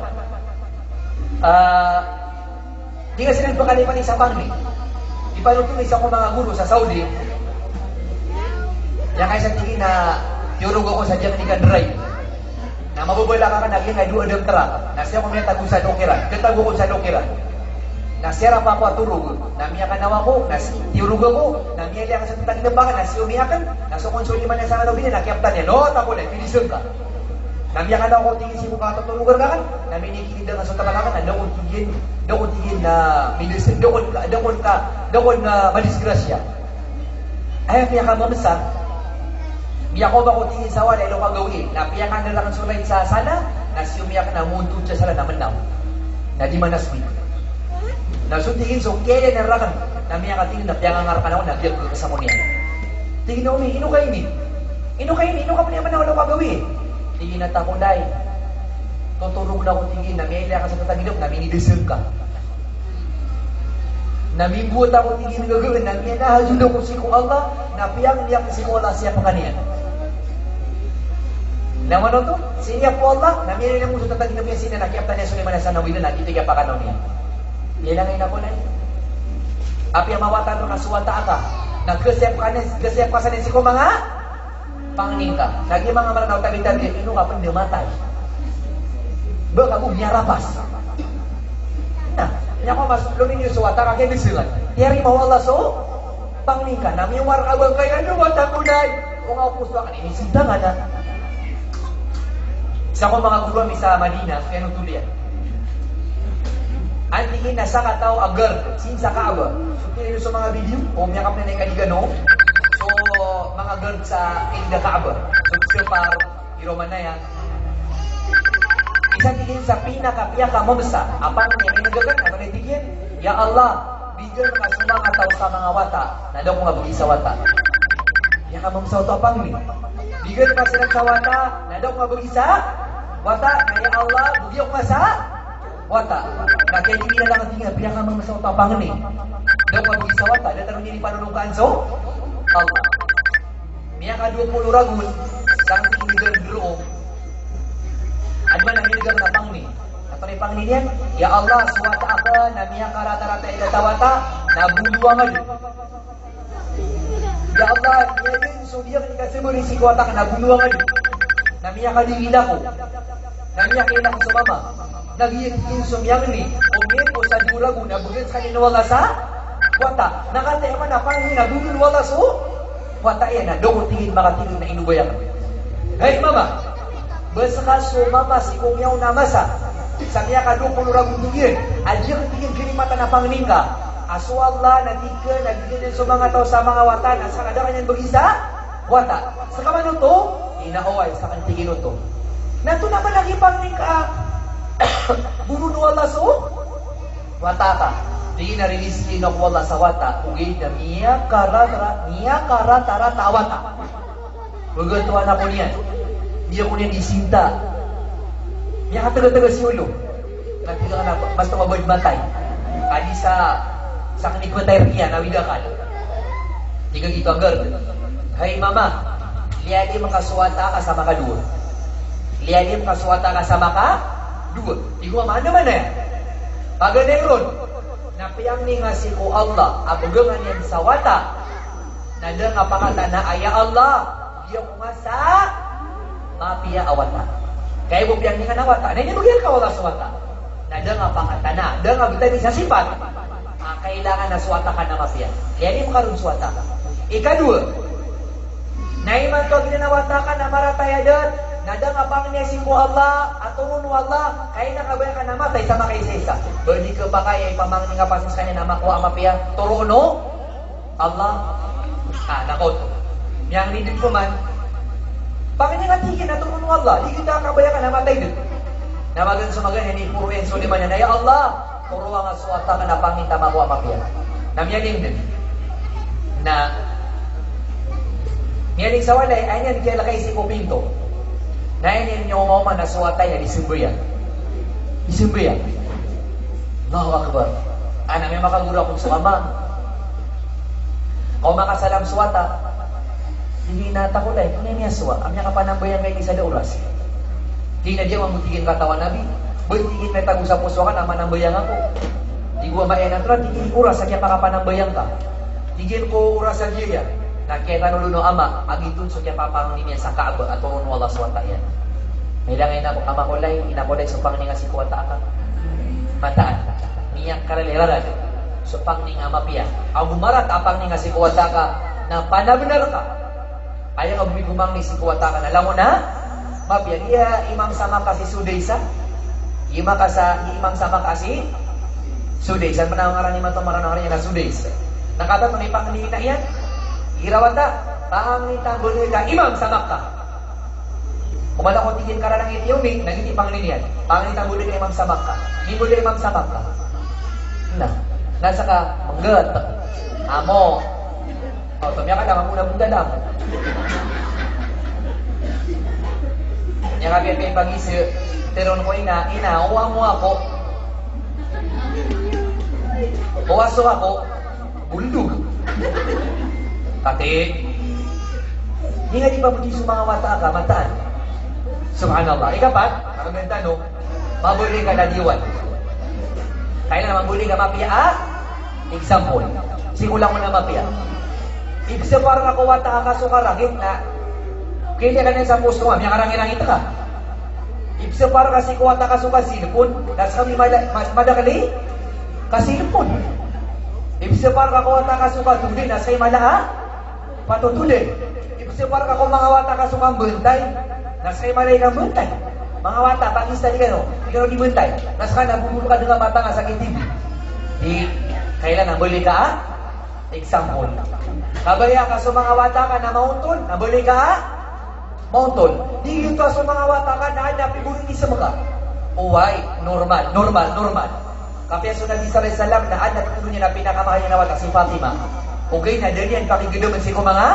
Di ka silang pakalipan sa pangli. Ipalutin isa ko mga guru sa Saudi. Yan kaya sa tingin na tiurog ako sa dyan ni Kadray. Na mabubala ka na ay doon ang tara. Na siya ko may tago sa dokiran. Katago ko sa dokiran. Na siya pa ako atulog. Na miya ka nawa ko. Na tiurog ako. Na miya liya ka sa tangin ng baka. Na siya umiyakan. Na so konsuli man niya sa kanawin na kiaptan niya. No, tako na. Pinisyon ka. Na miya ka na ako tingin si mukha tutulugar ka. Na minikinid na sa tabalakan. Na doon tingin na minisyon. Doon na madisgrasya. Ay, miya ka mamasa. Miya ko ba ko tingin sa wala, ilo ka gawin. Napiyakan na lang ang sulay sa sala, nasiyumiyak na muntod siya sala naman na. Na di man nasweet. Nasuntingin, so kaya na rakan. Namiya ka tingin, napiyakan nga rakan ako, nabiyag ko sa mo niya. Tingin na umi, ino kayo ni? Ino ka pa naman na wala ka gawin. Tingin na takunday. Tuturog na akong tingin, namiyala ka sa tatagilog, naminidisir ka. Namimbuot ako tingin na gagawin, namiyala hajud ako si ko Allah, napiyang liyak si ko Allah siya pa kaniyan. Naman to, siya po Allah, namiyala na mo sa tatagilog niya sina, nakiapta niya Suleiman na sa nawilan, natitigya pa kanaw niya. Yan ang ina po na niya. Api ang mawatan ro kasuwata ka, nagkasep ka sa si ko mga pangning ka. Nagi mga maranaw tabi-tabi, ino ka pang dimatay. Baka mo rapas. Nya ko mas lumin yung suwata ka kaya bisilan. Yari mo Allah so, pangning ka. Nami yung warabang kaya ano mata ko na. Kung ako puso ka, inisinta nga na. Isa ko mga guru sa Madina, kaya nung tulian. Ang tingin na sa kataw agar, sin sa kaaba. So, pinilo sa mga video, o miyakap na na yung kaligano. So, mga girl sa Inda Kaaba. So, par, iroman na yan. Isang tingin sa pinaka-piyaka mamsa. Apang niya, may nagagan, ano na tingin? Ya Allah, bigyan mga sumangataw sa mga wata. Nadaw ko nga bugi sa wata. Ya ka mamsa ito apang ni. Bigyan ka silang sa wata. Nadaw ko nga bugi sa wata. Na ya Allah, bugi ako nga sa wata. Nakaya na lang ang tingin, pinaka-mamsa ito apang ni. Nadaw ko nga bugi sa wata. Natanong niya ni panunukaan so, Allah. Miya ka 20 ragun, sang tingin dulu. Ano man ang hinigang na pangni? At ang pangni niyan, ya Allah, suwata ka na miya ka rata-rata ilatawata, nabuluangan. Ya Allah, miya din, so diya ka ikasiburi si kuwata ka, nabuluangan. Na miya ka dingila ko. Na miya ka ina ko sa mama. Nag-iikin sumiyang ni, umin ko sa durago, nabugit sa ninuwala sa kuwata. Nakataya man na pangni, nabuluwala so, kuwata yan na, doon tingin makatingin na inubayan. Hey mama! Basta ka sumama si kong yaw na masa. Sa niya ka doon kung uragong tingin. Adya ka tingin kirimata na pangning ka. Aso Allah, natika, nagigilin sa mga tao sa mga wata. Nasa kada kanyan bagisa? Wata. Sa kamano to? Inaaway sa kantingin to. Nato naman lagi pangning ka. Buru nu Allah so wata ka. Di na rizki na ko Allah sa wata. Ugay na niya kara tara tawata. Begitu anak ko niyan. Dia ko niyan disinta. Niya kataga-taga si ulo. Nanti ka na basta mabad matay. Adi sa kanikmatay riyan nawidakan. Di ka gitu agar. Hai mama, lihat dia makaswata ka sa makadua. Lihat dia makaswata ka sa makadua. Di ko mana ya? Pagana ron. Napiyang ni ngasih ko Allah, abugangan yan sa wata. Nanda nga pakata na aya Allah, dia ko nga sa mapia awata. Kaya mo piyang ni nga nawata, na inibagyan ka wala sa wata. Nanda nga pakata na, nanda nga bitay ni sa sifat. Kailangan na suwata ka na mapia. Kaya di makarun suwata ka. Ikadua, naiman to ginanawata ka na maratayadan, nanda nga pang niya si ko Allah, atulun Allah, kaya nakabaya ka na matay sa makaisa-isa. Bali ka pa kaya ipamangin nga pasis kanya na makuha mapia, turuno Allah. Nakot. Yang ridin ko man, bakit nga tigin na turuno Allah, di kita kabaya ka na matay din. Namagan sumagan, hindi puro yan suliman yan, ya Allah, turuwa nga suwata ka na panginta makuha mapia. Namyaning din, na niyaning sa walay, ay niyan kaya lakay si Kupinto. Na yan yung umama na suwatay na disimbriya. Disimbriya. Allahu Akbar. Ana may makagura kong sukama. Kau makasalam suwata. Hindi natakulay. Kung niya suwa. Ang niya kapanambayan kay isa da oras. Di na diya mamutigin katawan nabi. Bertigin may tago sa puso ka na manambayan ako. Di ko mayan at tigin oras sa kaya makapanambayan ka. Tigin ko oras sa diya. Nakita nuluno ama, agitun so kaya papang niya sa kaaba at turun wala swata yan. May langay na ako kamakulay, inakulay so pang nga si kuwata ka. Mataan, niya karaliraran, so pang nga mapia. Ang bumarat apang nga si kuwata ka, na panabenar ka. Ayaw nga bumigumang ni si kuwata ka, nalang mo na, mapia. Iya imam sama kasi sudaysa, imam sama kasi sudaysa. Panangaran ni matomaran niya na sudaysa. Nakata to ni pang na yan. Irawata, pangitan bulga imam sa Makkah. Kumala ko tingin ka lang Ethiopia, naging panglinian. Pangitan bulga imam sa Makkah. Di bulga imam sa Makkah. Nasa ka, manggat. Amo. Tumya ka lang, ang una mong dalam. Yang agad may pag-isi, teron ko ina, uwa mo ako. Uwaso ako, buldug. Kati, hindi nga di ba mo di sumangawata ka, mataan. Subhanallah. Ikapat, nakaganda no, mabuli ka na diwan. Kailan mabuli ka mapia? Example. Sikulang mo na mapia. Ibsa parang ako wata ka sukaragit na kaya ka na sa puso nga, may karangirangit ka. Ibsa parang kasi kuwata ka sukasilpon, nasa kami madakali, kasilpon. Ibsa parang ako wata ka sukatuli, nasa kami malaha, patutuli. Ibsa parang ako mga wata ka sukambentay, nasa kami malay kang bentay. Mga wata, pangista di ka no, di ka no di bentay. Nasa ka na, bumulo ka nga mata nga sa kitib. Di, kailan nabuli ka? Example. Kabaya ka sa mga wata ka na mauntol, nabuli ka? Mauntol. Di yun ka sa mga wata ka na hanapin mo rin isa mga. Uway, normal. Kapya so nag-isaray salam na anak ko niya na pinakamahal niya na wata si Fatima. Okay na, dali yan pakigiduman si ko mga.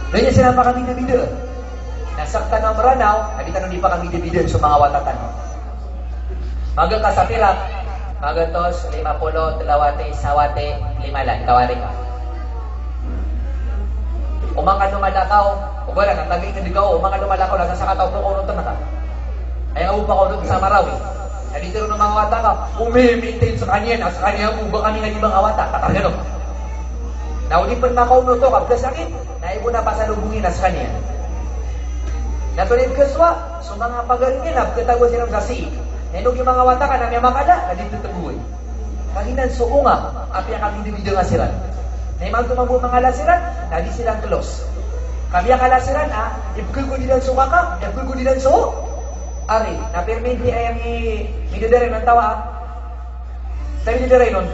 Dali yan sila pakabida-bida. Nasaktan ang maranaw, hindi ka nung di pakabida-bida sa mga watatan. Maga ka sa pirak, magatos, 50, dalawate, sawate, 5 lang, kawari ka. Umang lumalakaw, o ba lang, ang tagay ka digaw, umang lumalakaw, nasa sa kataw po ko nung ka. Ay ang upa ko nung sa Marawi. Nandito rin ng mga wata ka, umimintin sa kanya, nasa kanya ang uba kami ng ibang awata, katarga no. Nauli pa makaw to, kapag sakit, naibo na pasalubungin na sa kanya. Natulid kaswa, so mga pagaling nila, katawa silang sa si. Nainog yung mga wata ka na may makada, nandito taguwi. Kaginan suunga, api ang kabidibidyo nga siran. Naimang tumambo mga lasiran, nadi silang tulos. Kami ang kalasiran ha, ibukul ko dilan suka ka, ibukul ko dilan so. Ari, na-perminti ay ang midodere ng tawa. Sa midodere nun,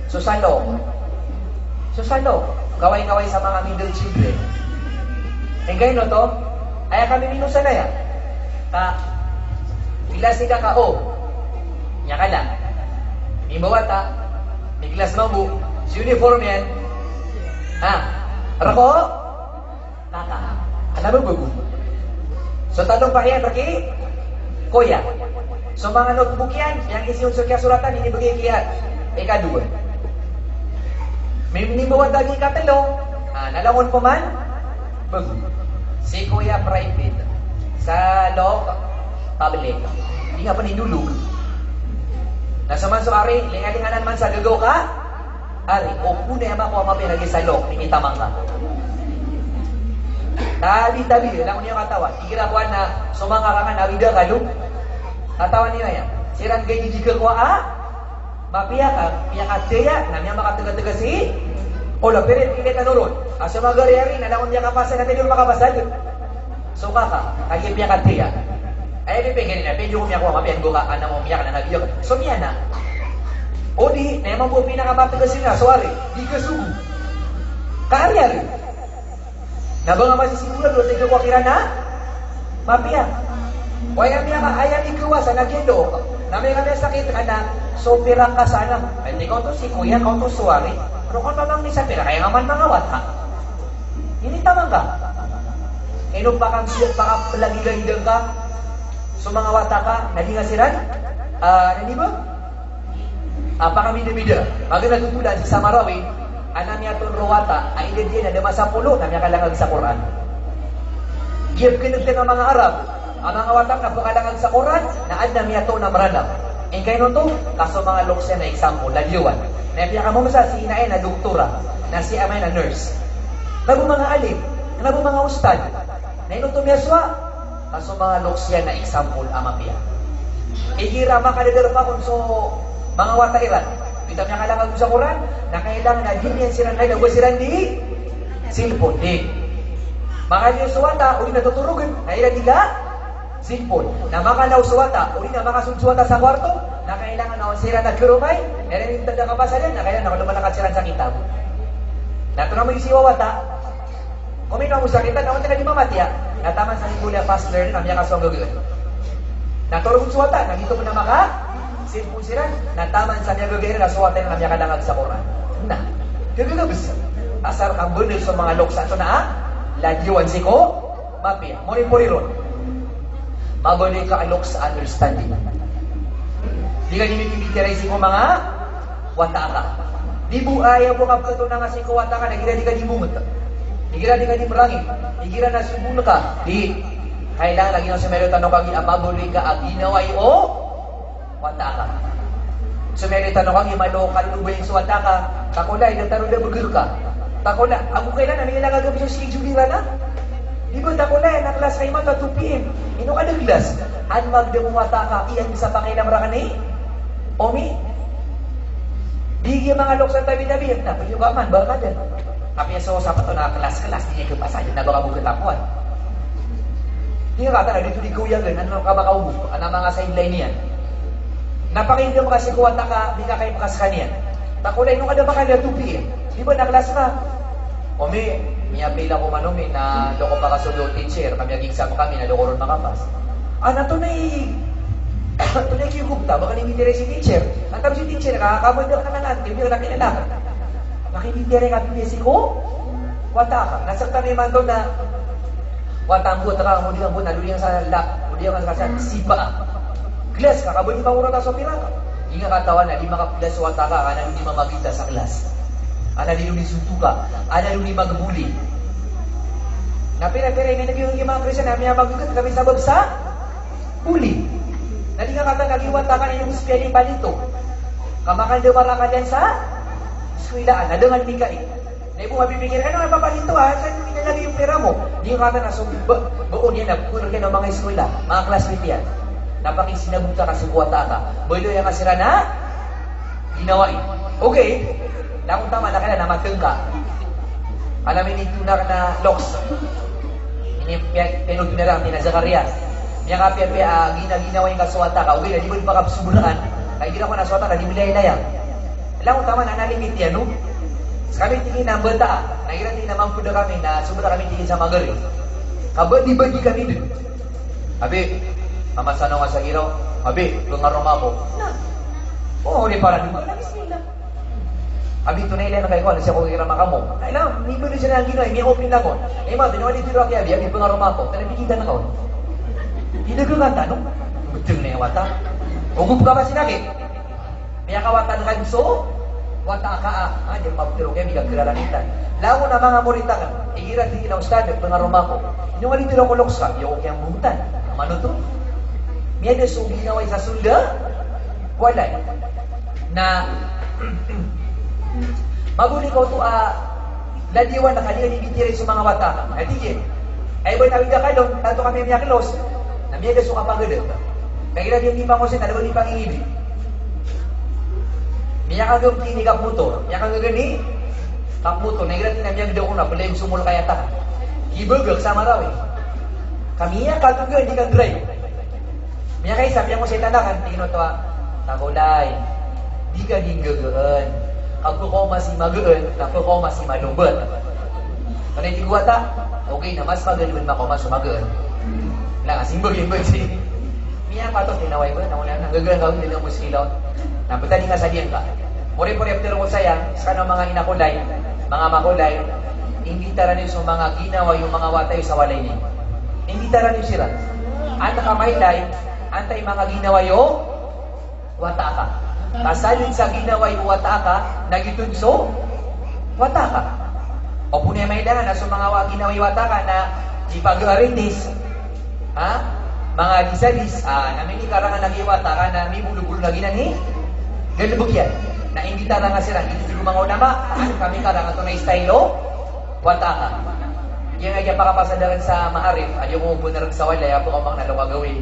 susalo. Gaway-gaway sa mga middle children. E ngayon no to, ay kami minusan na yan. Kelas ni kakak, oh. Nya kala. Ni bawata. Ni kelas mambu. Uniform yan. Ha? Rako? Kakak. Alam mo bago? So, tanong pa yan, Raki? Kuya. So, mga notebook yan, yang isi unsur kaya suratan, ini bagi kiat. Ikadua. May minibawan dagi katalo. Nalangon po man? Bago. Si Kuya private. Sa law, public. Hindi nga pa nindulog. Nasa man so ari, lingalinganan man sa gagaw ka, ari, o kuna yung makuha mapinagi sa law, nimitamang ka. Tabi-tabi, lang niya katawan. Ikirakuan na sumangka ka nga, nawida ka, lug. Katawan niya yan. Sirang gay jijika ko, mapiya ka, piya ka tiya, namya makataga-taga si, ola, pero pilit na nurun. Asa magari-ari, nalangon niya kapasa, natin yung makapasa, so kaka, kaya piya ka tiya. Ay, di pengen na, medyo kumiyak ko, mapiyan ko ka, anang umiyak na nabiyok. So, niya na. O di, naman po pinakamatagas yun na, so ari, di ka sugu. Kaari-ari. Nabang nga masisimulan, doon tigil ko kira na, mapiyan. O ayaw niya ka, ayaw ikawa sa nagyelo. Namay kami sakit ka na, so pirang ka sana. Ay, di ko to si kuya, ko to suwari. Pero kung tamang ni sa pira, kaya nga man mga wata. Hindi tamang ka. Kaya pa kang siya, baka lagi-lagidang ka, so mga wata ka, nadi nga siran? Nadi ba? Pakamida-mida. Maganda tutulan si Samarawi, anam niya itong rawata, ay hindi na dama sa pulo, na niya kalangag sa Quran. Giyab kinagtin ang mga Arab, ang mga watak na pakalangag sa Quran, na adna niya ito na maranap. E kayo nito, kaso mga lokse na example, lagyuan. Napiya ka mo sa si Inae na doktora, na si Amay na nurse. Nago mga alim, nago mga ustad, na inuto niya suwa, kaso mga loksya na example amapiya. Igira makadadaro pa kung so mga watairan. Kita niya kalangag sa Quran, na kailangan na din yan silang kailang silang di silpon. Di. Maka niyo suwata, uli na tuturugan, kailan diga silpon. Na makalaw suwata, uli na makasudsuwata sa kwarto, na kailangan na sila nagkurumay, meron yung tanda kapasalan, na kailangan na lumalakat silang sa kitab. Nato na mo yung siwawata, kung may namusak kita, naman ka di mamatya, nataman sa higula fast learner, na miya kasong gagawin. Naturong suwata, nagito mo na maka, silpon siran, nataman sa miya gagawin, na suwata na miya kadangag sa Quran. Na, gagawin asar kang bunil sa mga loksa, ito na, ladyuan si ko, mapia, mori-pori ron. Magunay ka alok sa understanding. Di ka nimitiray si ko mga wata ka. Di bu ayaw mo kapag na nga si ko wata ka, nagira di ka di bungot. Nagira di ka di merangin. Nagira na subun ka. Di, kailangan lagi na sumero tanong kang magunay ka, aginaway o wata ka. Sumero tanong kang imalo, kalubay yung wata ka, takulay, nataro na bugil ka. Takulay, ako kailan, ano yung nagagabi sa si Julia na? Di ba takulay, na klas kayo mga 2 p.m. Ino ka ng klas? An magdemumata ka, iyan sa pakilang rakan eh? Omi? Di mga loksan tabi-tabi, na pwede ka man, baka din. Tapi so sa pato na kelas-kelas niya kepasayan na baka mo ketapuan. Di nga kata na dito di kuya gan, ano ka makaubos? Ano mga sideline niyan? Napakinggan mo kasi kuwata ka, di ka kayo makaskan yan. Takulay, nung kada baka na 2 p.m. Di ba na klas ka? Omi, miyapila ko manumi na loko pa kasulo teacher, kami aging kami na loko ron makapas. Ano to na ito na ikikubta, baka nimitere si teacher. Ang tabi si teacher, nakakakamod ka na natin, hindi ka na kinalaka. Makimitere nga pinisi ko, wata ka. Nasakta na yung na, wata ang buta ka, muli ang buta, luli ang sa lap, muli ang sa sipa. Glass ka, kabuli pa mura ka sa pira ka. Hindi nga katawan na, di makaplas wata ka, kana hindi mamagita sa glass. Ana di luni sutuka, ana luni magbuli. Napira-pira may naging mga Kristiyan na may magugat kami sa bagsa, buli. Nadi nga kata nagiwata ka na yung spelling palito. Kamakan daw para ka dyan sa eskwelahan, nadangan mi ka eh. Na ibo mapipikir, ano nga papalito ha? Saan mo inalagay yung pera mo? Di nga kata na buon yan, nagpunod ka ng mga eskwela, mga classmate yan. Napaking sinabuta ka, subuwata ka. Boylo yan kasira na, ginawain. Okay. Lakong tama na kaya na mateng ka. Alam ni tunar na loks. Ini pinod na lang ni Zacarias. Niya ka ginawa yung kaswata ka. Okay, di ba baka suburan? Kaya ginawa ko na swata na di mulay na yan. Lakong tama na nalimit yan, no? Kami tingin na bata. Nagira tingin naman po na kami na sumura kami tingin sa magari. Kabadi-badi kami dun. Abi, Amasano nga sa giraw, abi, pengaruh ako. Na. Oh, di para di ba? Bismillah. Abi tunay lang kay ko siya ko kira makamo. Ay lang, ni pwede siya nang ginoy, mi open lang ko. Eh ma, tinawag dito ako abi, pengaruh ako. Tala bigida na ko. Hindi ko kanta no. Betul na yung wata. Ugup ka ba sinagi? Miya kawatan kanso, wata ka ah, di mabtiro kaya bilang kiralanitan. Lago na mga murita kan, igirat din na ustad, pengaruh ako. Yung alito lang ko loksa, yung kayang bumutan. Mano to? Miya na so ginaway sa Sunda, walay. Na maguli ko to ladiwan na kanila ibitiri sa mga wata. Natigil. Ay boy nawid ka doon, tanto kami miya kilos. Na miya na so kapagod. Kaya dia lima mo sin ada ni pangingibi. Miya ka gum kini kap motor. Miya ka gani kap motor. Nagira tin miya gdo una belem sumul kaya ta. Ibegek sama rawi. Kami ya kadugan di kan drive. Miya kay sabi mo sa tandakan tingin to takulay. Di ka dinggegeun. Ako ko masih mageun, ako ko masih malumbat. Kanay ti gua ta. Okay na mas magaling man ko mas mageun. Lang asing bagay sih. Miya patok tinaway ko na una nagagaan ka din ang muskilaw. Napita di nga sa diyan ka. Muri-muri after ko sayang sa mga inakulay, mga makulay, hindi taranin sa mga ginawa yung mga watay sa walay ni. Hindi taranin sila. Anta kamaylay, antay mga ginawa yo wataka. Kasalin sa ginawa yung wataka, nagitunso wataka. O punay maydahan na sa mga ginawa yung wataka na ipag-aritis, ha? Mga disadis, namin ni karangan nagiwata ka na may bulu-bulu lagi na ni galubog yan. Na hindi tara nga sila, hindi sila mga unama, kami karangan ito na stylo, wata ka. Yung nga pakapasadaran sa maharif, ayaw mo po na rin sa walay, apo ka mga nalawagawin.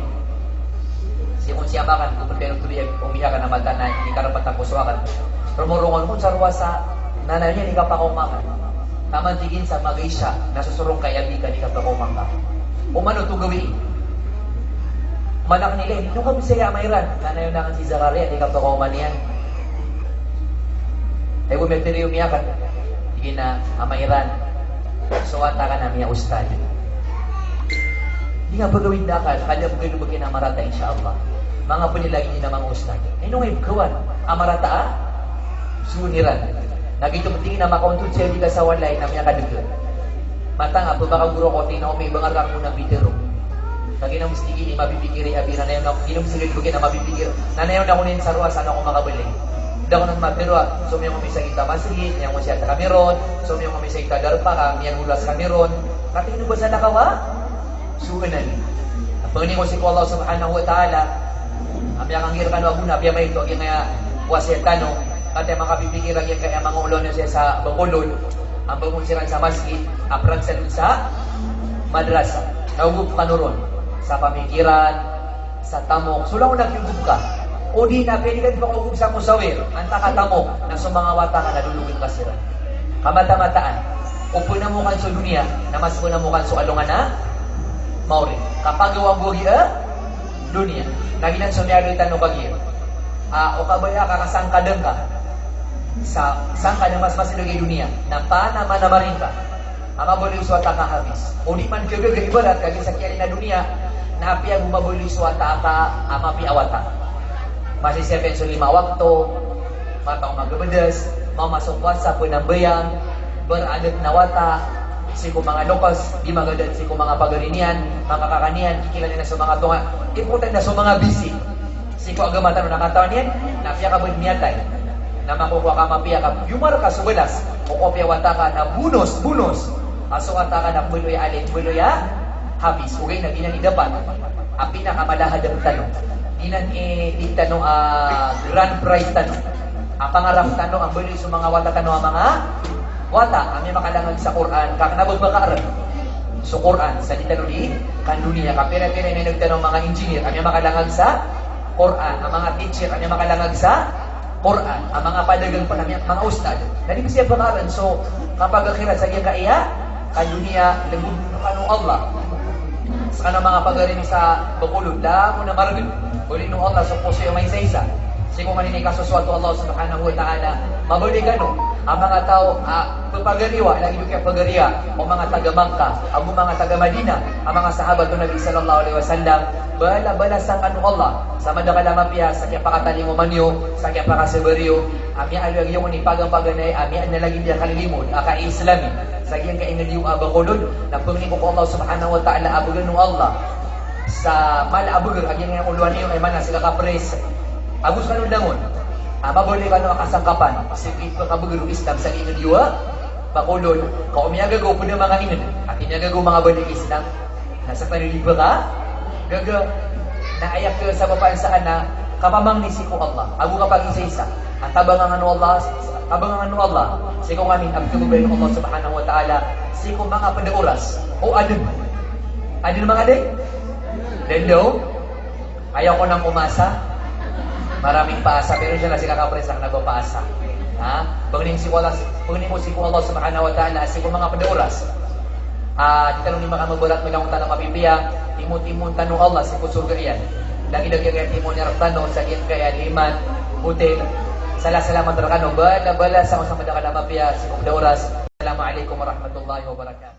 Siya kung siya bakan, kung pero tuloy umiyak ka na mata na hindi ka rapat ang kuswakan. Rumurungan mo sa ruwa sa nanay niya, hindi ka pa kumakan. Tamantigin sa magay siya, nasusurong kay abi ka, hindi ka pa kumakan. Umano ito gawin. Malak nila, nung kami saya mayran, nanayon na si Zakaria, hindi ka pa kuman yan. Ay bumetiri yung iyakan, hindi na amayran. So ata ka na miya ustad. Hindi nga pagawin na ka, kanya po kayo lumagin amarata, insyaAllah. Mga panilagin niyo na mga ustad. Ay nung ngayon kawan, amarata suniran. Nagito mo tingin na makauntun siya di ka sa walay na miya kadugan. Mata nga, pabaka guro ko, tingin ako may bangarang mo ng bitero. Kagi na mustigi ni mabibigiri abi nanayon na ginom sige bugi na mabibigir nanayon na kunin sa ruwa sana ako makabalik daw nang mapirwa so may mga kita masigi yang mo siya ta kameron so may mga kita darpa ka yang ulas kameron kating ba sa nakawa suunan pagni ko si Allah subhanahu wa taala am yang angir kan waguna biya may to nga wasetano kate makabibigir ang kaya mga ulo niya sa bangulod ang bangunsiran sa masjid aprang sa madrasa naugup kanuron sa pamikiran, sa tamok. So lang kung nagyugub ka, o di na, pwede ka di ba kugub sa musawir, ang takatamok, na sa mga wata ka, nalulugin ka sila. Kamata-mataan, o punamukan sa dunia, na mas punamukan sa alungan na, mauri. Kapag gawang bugi dunia, nagilan sa miyari tanong bagir, o kabaya ka, kasang kadang ka, sa sangka na mas masilagay dunia, na naman na marin ka, ama boleh suata ka habis. O di man kagaga ibarat kagi sa kiyali na dunia na piya bumabuli suata ka ama piawata. Masih 7 so 5 waktu, matang magabedes, mamasok puasa po ng bayang, beradat na wata, siku mga lokas, di magadan siku mga pagarinian, mga kakanian, kikilala na sa mga tunga, important na sa mga busy. Siku agamatan na nakatawan yan, napiya ka bunmiyatay, na makukuha ka mapiya ka, yumar ka suwelas, o kopya wata ka na bunos, aso wata ka na buloy alin, buloy habis, ugay na ginan idapat, ang pinakamalahad ang tanong, ginan itanong grand prize tanong, ang pangarap tanong, ang buloy sa mga wata tanong, ang mga wata, ang may makalangan sa Quran, kakanabog makaaral, sa Quran, sa ditanong di, kan dunia, kapira-pira na nagtanong mga engineer, ang may makalangan sa Quran, ang mga teacher, ang may makalangan sa Quran, ang mga padagang pa namin, mga ustad, na di ba siya pangalan, so kapag akira sa iya kaya, kan dunia, lembut kanong Allah, sa kanang mga pagarin sa bakulod, damo na maragin, uli nung Allah, so po siya may isa-isa, kasi kung maninig kasuswato Allah subhanahu wa ta'ala, mabuli ka no, ang mga tao pagpagariwa, lagi kayo pagaria, o mga taga Makkah, ang mga taga Madina, ang mga sahabat ng Nabi sallallahu alaihi wasallam, bala-bala sa kanu Allah, sa madakala mapiya, sa kaya pakataling umanyo, sa kaya pakasabariyo, ami alwag yung unipagang paganay, ami ang nalaging dia kalilimod, islami sa kaya kainad yung abakulod, na pumili ko Allah subhanahu wa ta'ala, abagan ng Allah, sa malabagar, agyan nga uluan niyo, ay mana sila kapres, agus kanong dangon, mabuli ka ng kasangkapan, sige ka kabagaro Islam sa inyo diwa, pakulod, kaumiyaga go po ng mga ingon, at inyaga go mga balik Islam, nasa paniliba ka, gaga, naayak ka sa papaansaan na, kapamang nisi ko Allah, ago kapag isa-isa, at tabangan Allah, siko ngamin, abtubay ng Allah subhanahu wa ta'ala, siko mga pandauras, o adun mga day, then daw, ayaw ko nang umasa, maraming paasa, pero siya na si kakapres ang nagpapaasa. Ha? Pagnin mo si Allah subhanahu wa ta'ala, si mga padauras. Tanong ni mga magulat mo lang tanong mapipiya, timon tanong Allah, si surga iyan. Lagi kaya timon niya tanong, sa iyan kaya liman, butil. Salamat rakano, bala sa usang madakala mapiya, si padauras. Assalamualaikum warahmatullahi wabarakatuh.